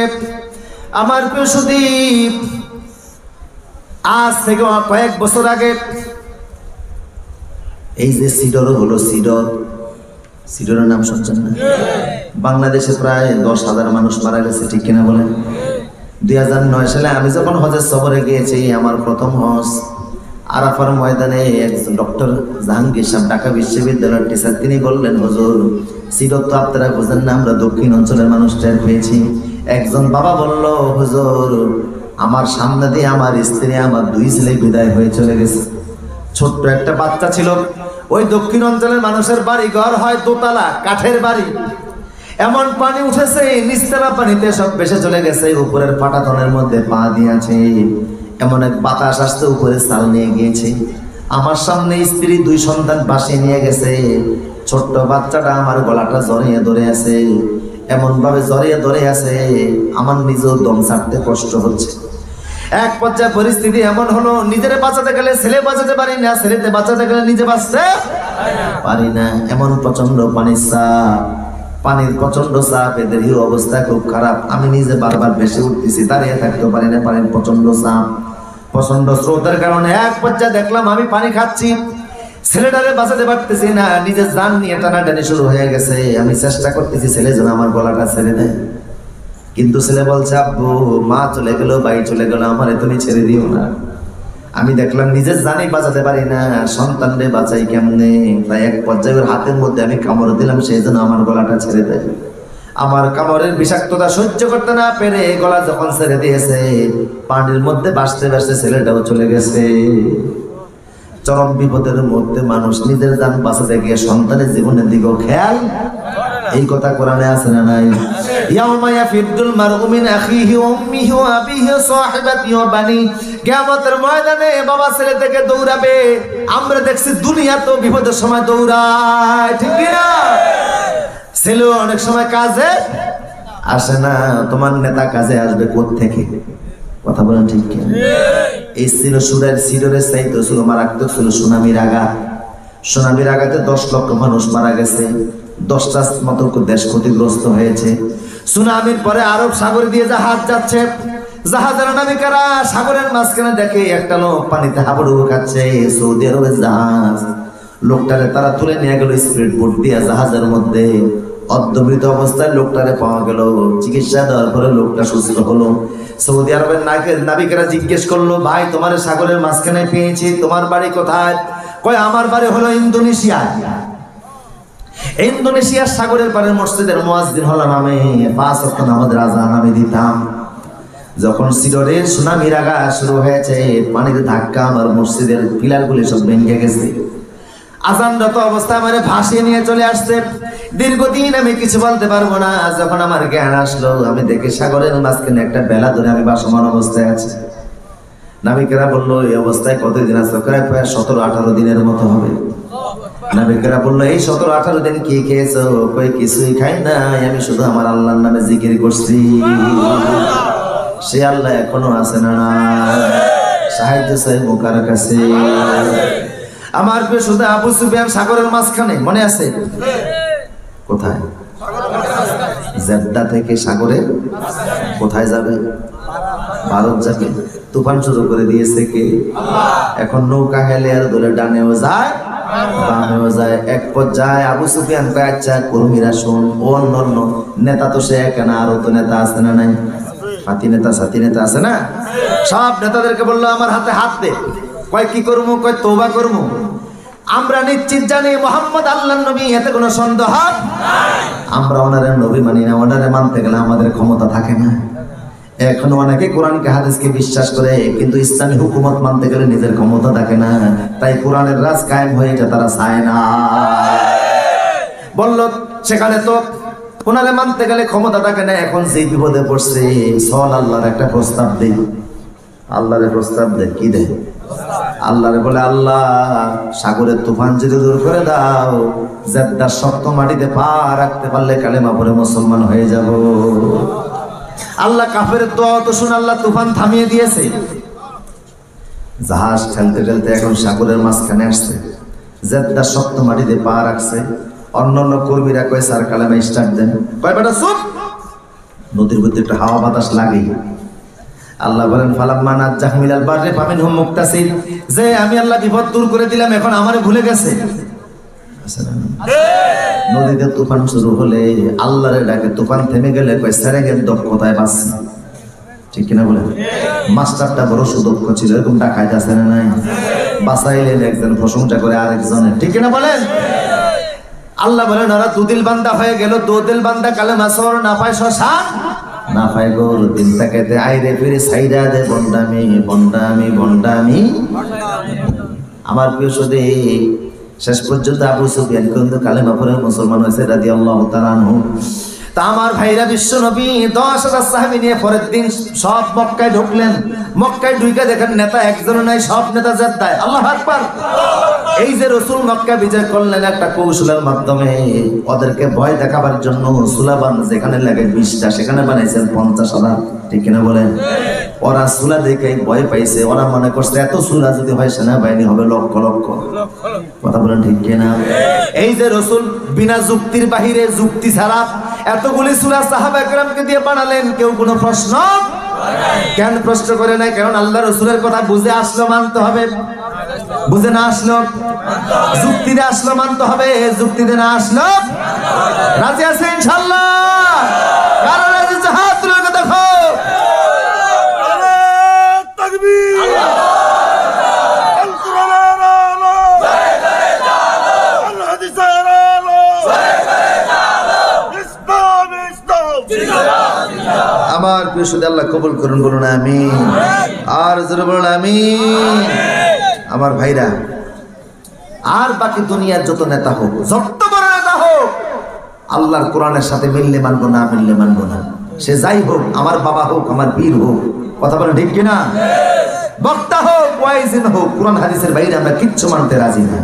আমার প্রিয় সুদীপ, আজ থেকে কয়েক বছর আগে এই যে সিডর হলো, সিডরের নাম শুনছেন না? বাংলাদেশে প্রায় 10,000 মানুষ মারা গেছে, ঠিক কিনা বলেন? 2009 সালে আমি যখন হজের সফরে গিয়েছি, আমার প্রথম হজ, আরাফার ময়দানে একজন ডক্টর জাহাঙ্গীর সাহেব, ঢাকা বিশ্ববিদ্যালয়ের টিচার, তিনি বললেন হুজুর সিডর তো আপনারা বোঝেন না, আমরা দক্ষিণ অঞ্চলের মানুষ টের পেয়েছি। একজন বাবা বলল হুজুর আমার সামনে দিয়ে আমার স্ত্রী, আমার 2 ছেলে বিদায় হয়ে চলে গেছে। ছোট্ট একটা বাচ্চা ছিল। ওই দক্ষিণ অঞ্চলের মানুষের বাড়ি ঘর হয় দোতলা, কাঠের বাড়ি। এমন পানি উঠেছে, নিচতলা পানিতে সব ভেসে চলে গেছে। উপরের পাটাতনের মধ্যে পা দিয়েছে, এমন এক বাতাস আসতে উপরে চাল নিয়ে গিয়েছে। আমার সামনে স্ত্রী 2 সন্তান ভাসিয়ে নিয়ে গেছে। ছোট্ট বাচ্চাটা আমার গলাটা জড়িয়ে ধরে আছে, এমন ভাবে জড়িয়ে ধরে আছে আমার নিজেও দম ছাড়তে কষ্ট হচ্ছে। এক পর্যায়ে পরিস্থিতি এমন হলো, নিজের বাঁচাতে গেলে ছেলে বাঁচাতে পারি না, ছেলেতে বাঁচাতে গেলে নিজে বাঁচতে পারি না। এমন প্রচন্ড পানির চাপ, পানির প্রচন্ড চাপ, এদের অবস্থা খুব খারাপ। আমি নিজে বারবার ভেসে উঠতেছি, দাঁড়িয়ে থাকতে পারি না, পানির প্রচন্ড চাপ, প্রচন্ড স্রোতের কারণে। এক পর্যায়ে দেখলাম আমি পানি খাচ্ছি, ছেলেটারে বাঁচাতে পারতেছি না, নিজের জান নিয়ে টানাটানি শুরু হয়ে গেছে। আমি চেষ্টা করতেছি ছেলে যেন আমার গলাটা ছেড়ে দেয়, কিন্তু ছেলে বলছে আব্বু মা চলে গেল, ভাই চলে গেল, আমারে তুমি ছেড়ে দিও না। আমি দেখলাম নিজের জানি বাঁচাতে পারি না, সন্তানরে বাঁচাই কেমনে? তাই এক পর্যায়ে ওর হাতের মধ্যে আমি কামড় দিলাম, সেই জন্য আমার গলাটা ছেড়ে দেয়। আমার কামড়ের বিষাক্ততা সহ্য করতে না পেরে গলা যখন ছেড়ে দিয়েছে, পানির মধ্যে ভাসতে ভাসতে ছেলেটাও চলে গেছে। চরম বিপদের মধ্যে মানুষ নিজের জান বাঁচাতে গিয়ে সন্তানের জীবনের দিকেও খেয়াল, এই কথা কোরআনে আছে না নাই? ইয়াউমা ইয়াফিদুল মারউ মিন আখিহি ওয়া উম্মিহি ওয়া আবিহি ওয়া সাহিবাতিহি ওয়া বানি। কিয়ামতের ময়দানে বাবা ছেলে থেকে দৌড়াবে। আমরা দেখছি দুনিয়া তো বিপদের সময় দৌড়ায়, ঠিক কি না? ছেলে অনেক সময় কাজে আসে না, তোমার নেতা কাজে আসবে কোথা থেকে? কথা বলেন ঠিক কি? এই ছিল সিডরের চাইতে ছিল মারাত্মক ছিল সুনামির আঘাত। সুনামির আঘাতে 10 লক্ষ মানুষ মারা গেছে, 10টা মতো দেশ ক্ষতিগ্রস্ত হয়েছে। সুনামির পরে আরব সাগর দিয়ে জাহাজ যাচ্ছে, জাহাজের নাবিকেরা সাগরের মাঝখানে দেখে একটা লোক পানিতে হাবুডুবু খাচ্ছে। সৌদি আরবের জাহাজ, লোকটারে তারা তুলে নিয়ে গেল স্পিড বোট দিয়ে জাহাজের মধ্যে। অর্ধমৃত অবস্থায় লোকটারে পাওয়া গেল। চিকিৎসা দেওয়ার পরে লোকটা সুস্থ হলো। সৌদি আরবের নাবিকেরা জিজ্ঞেস করলো, ভাই তোমার সাগরের মাঝখানে পেয়েছি, তোমার বাড়ি কোথায়? কয় আমার বাড়ি হলো ইন্দোনেশিয়া। ইন্দোনেশিয়ার সাগরের পাড়ের মসজিদের মুয়াজ্জিন হলাম আমি, 5 ওয়াক্ত নামাজের আযান আমি দিতাম। যখন সিডরের সুনামির আগা শুরু হয়েছে, পানির ধাক্কা আমার মসজিদের পিলারগুলি সব ভেঙে গেছে। আজানরত অবস্থায় আমার ভাসিয়ে নিয়ে চলে আসছে। দীর্ঘদিন আমি কিছু বলতে পারবো না। যখন আমার জ্ঞান আসলো, আমি দেখি সাগরের মাঝখানে একটা বেলা ধরে আমি ভাসমান অবস্থায় আছি। নাবিকেরা বললো, এই অবস্থায় কতদিন আছে? প্রায় 17-18 দিনের মতো হবে। নাবিকেরা বললো, এই 17-18 দিন কি খেয়েছো? কই কিছুই খাই নাই, আমি শুধু আমার আল্লাহর নামে জিকির করছি। সে আল্লাহ এখনো আছে না? সাহায্য চাই মুখার কাছে। আমার প্রিয় শুধু আবু সুফিয়ান সাগরের মাঝখানে, মনে আছে? কোথায়? জেদ্দা থেকে সাগরে কোথায় যাবে? ভারত যাবে। তুফান শুরু করে দিয়েছে কে? এখন নৌকা হেলে আর দোলে ডানেও যায় বামেও যায়। এক পর্যায়ে আবু সুফিয়ান কয়, আচ্ছা কর্মীরা শোন, ও অন্য নেতা তো সে কেন, আরো তো নেতা আছে না নাই? সাথী নেতা আছে না? সব নেতাদেরকে বললো আমার হাতে হাত দে। কয় কি করবো? কয় তওবা করবো। আমরা নিশ্চিত জানি মুহাম্মদ আল্লাহর নবী, এতে কোনো সন্দেহ নাই। আমরা ওনারে নবী মানি না, ওনারে মানতে গেলে আমাদের ক্ষমতা থাকে না। এখন অনেকে কোরআনকে হাদিসকে বিশ্বাস করে, কিন্তু ইসলামী হুকুমত মানতে গেলে নিজের ক্ষমতা থাকে না। তাই কোরআনের রাজ কায়েম হয়ে এটা তারা চায় না। বলল সেখানে তো ওনারে মানতে গেলে ক্ষমতা থাকে না। এখন যে বিপদে পড়ছে, চল আল্লাহর একটা প্রস্তাব দেই। আল্লাহরে প্রস্তাব দেয়। কি দেয়? আল্লাহরে বলে, আল্লাহ সাগরের তুফান যদি দূর করে দাও, জেদ্দার শক্ত মাটিতে পা রাখতে পারলে কালেমা পড়ে মুসলমান হয়ে যাব। আল্লাহ কাফেরের দোয়া তো শুনে আল্লাহ তুফান থামিয়ে দিয়েছে। জাহাজ ঠেলতে ঠেলতে এখন সাগরের মাঝখানে আসছে। জেদ্দার শক্ত মাটিতে পা রাখছে। অন্যান্য কর্মীরা কয়, স্যার কালেমা স্টার্ট দেন। কয় বেটা চুপ, নদীর মধ্যে একটা হাওয়া বাতাস লাগে। আল্লাহ বলেন, ফালাম্মা নাজ্জাহুম ইলাল বাররি ফামিনহুম মুক্তাসিদ, যে আমি আল্লাহ বিপদ দূর করে দিলাম, এখন আমারে ভুলে গেছে। নদীতে তুফান শুরু হলে আল্লাহরে ডাকে, তুফান থেমে গেলে কয় সেরেগের দক্ষতায় বাঁচছে। ঠিক কিনা বলেন? মাস্টারটা বড় সুদক্ষ ছিল, এরকম ডাকাইতে আছে না নাই? বাঁচাইলেন একজন, প্রশংসা করে আরেকজনের। ঠিক কিনা বলেন? আল্লাহ বলেন, ওরা দুদিল বান্দা হয়ে গেল। দুদিল বান্দা কালেমা সর না পায় শ্মশান, না পায় গোর দিন তাকাইতে আইরে ফিরে সাইরা দে বন্ডামি বন্ডামি বন্ডামি। আমার প্রিয় সুদী, শেষ পর্যন্ত আবু সুফিয়ান কিন্তু কালেমা পড়ে মুসলমান হয়েছে রাদিয়াল্লাহু তাআলা আনহু। তা আমার ভাইরা, বিশ্ব নবী 10,000 সাহাবী নিয়ে পরের দিন সব মক্কায় ঢুকলেন। মক্কায় ঢুকে দেখেন নেতা একজনও নাই, সব নেতা জেদ্দায়। আল্লাহু আকবার। এই যে রাসূল মক্কা বিজয় করলেন একটা কৌশলের মাধ্যমে, ওদেরকে ভয় দেখাবার জন্য সুলাবান যেখানে লাগে 20টা, সেখানে বানাইছেন 50,000। ঠিক কিনা বলেন? ওরা সুলা দেখে ভয় পাইছে। ওরা মনে করছে এত সুলা যদি হয় সেনাবাহিনী হবে লক্ষ লক্ষ। কথা বলেন ঠিক কিনা? এই যে রাসূল বিনা যুক্তির বাহিরে, যুক্তি ছাড়া এতগুলি সূরা সাহাবা একরামকে দিয়ে বানালেন, কেউ কোনো প্রশ্ন কেন প্রশ্ন করে নাই? কারণ আল্লাহ রাসূলের কথা বুঝে আসলো মানতে হবে, বুঝে না আসলো যুক্তি দিয়ে আসলো মানতে হবে, যুক্তি দিয়ে না আসলো রাজি আছে ইনশাআল্লাহ? কারা রাজি? হাত তুলে দেখো। আমার প্রিয় সুদী, আল্লাহ কবুল করুন, বলুন আমিন। আর জোরে বলুন আমিন। আমার ভাইরা, আর বাকি দুনিয়ার যত নেতা হোক, যত বড় নেতা হোক, আল্লাহর কোরআনের সাথে মিললে মানবো, না মিললে মানবো না। সে যাই হোক, আমার বাবা হোক, আমার পীর হোক। কথা বলেন ঠিক কিনা? বক্তা হোক, ওয়াইজিন হোক, কোরআন হাদিসের বাইরে আমরা কিচ্ছু মানতে রাজি না।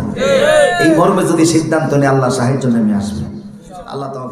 এই মর্মে যদি সিদ্ধান্ত নিয়ে আল্লাহ সাহায্য নেমে আসবে। আল্লাহ তাআলা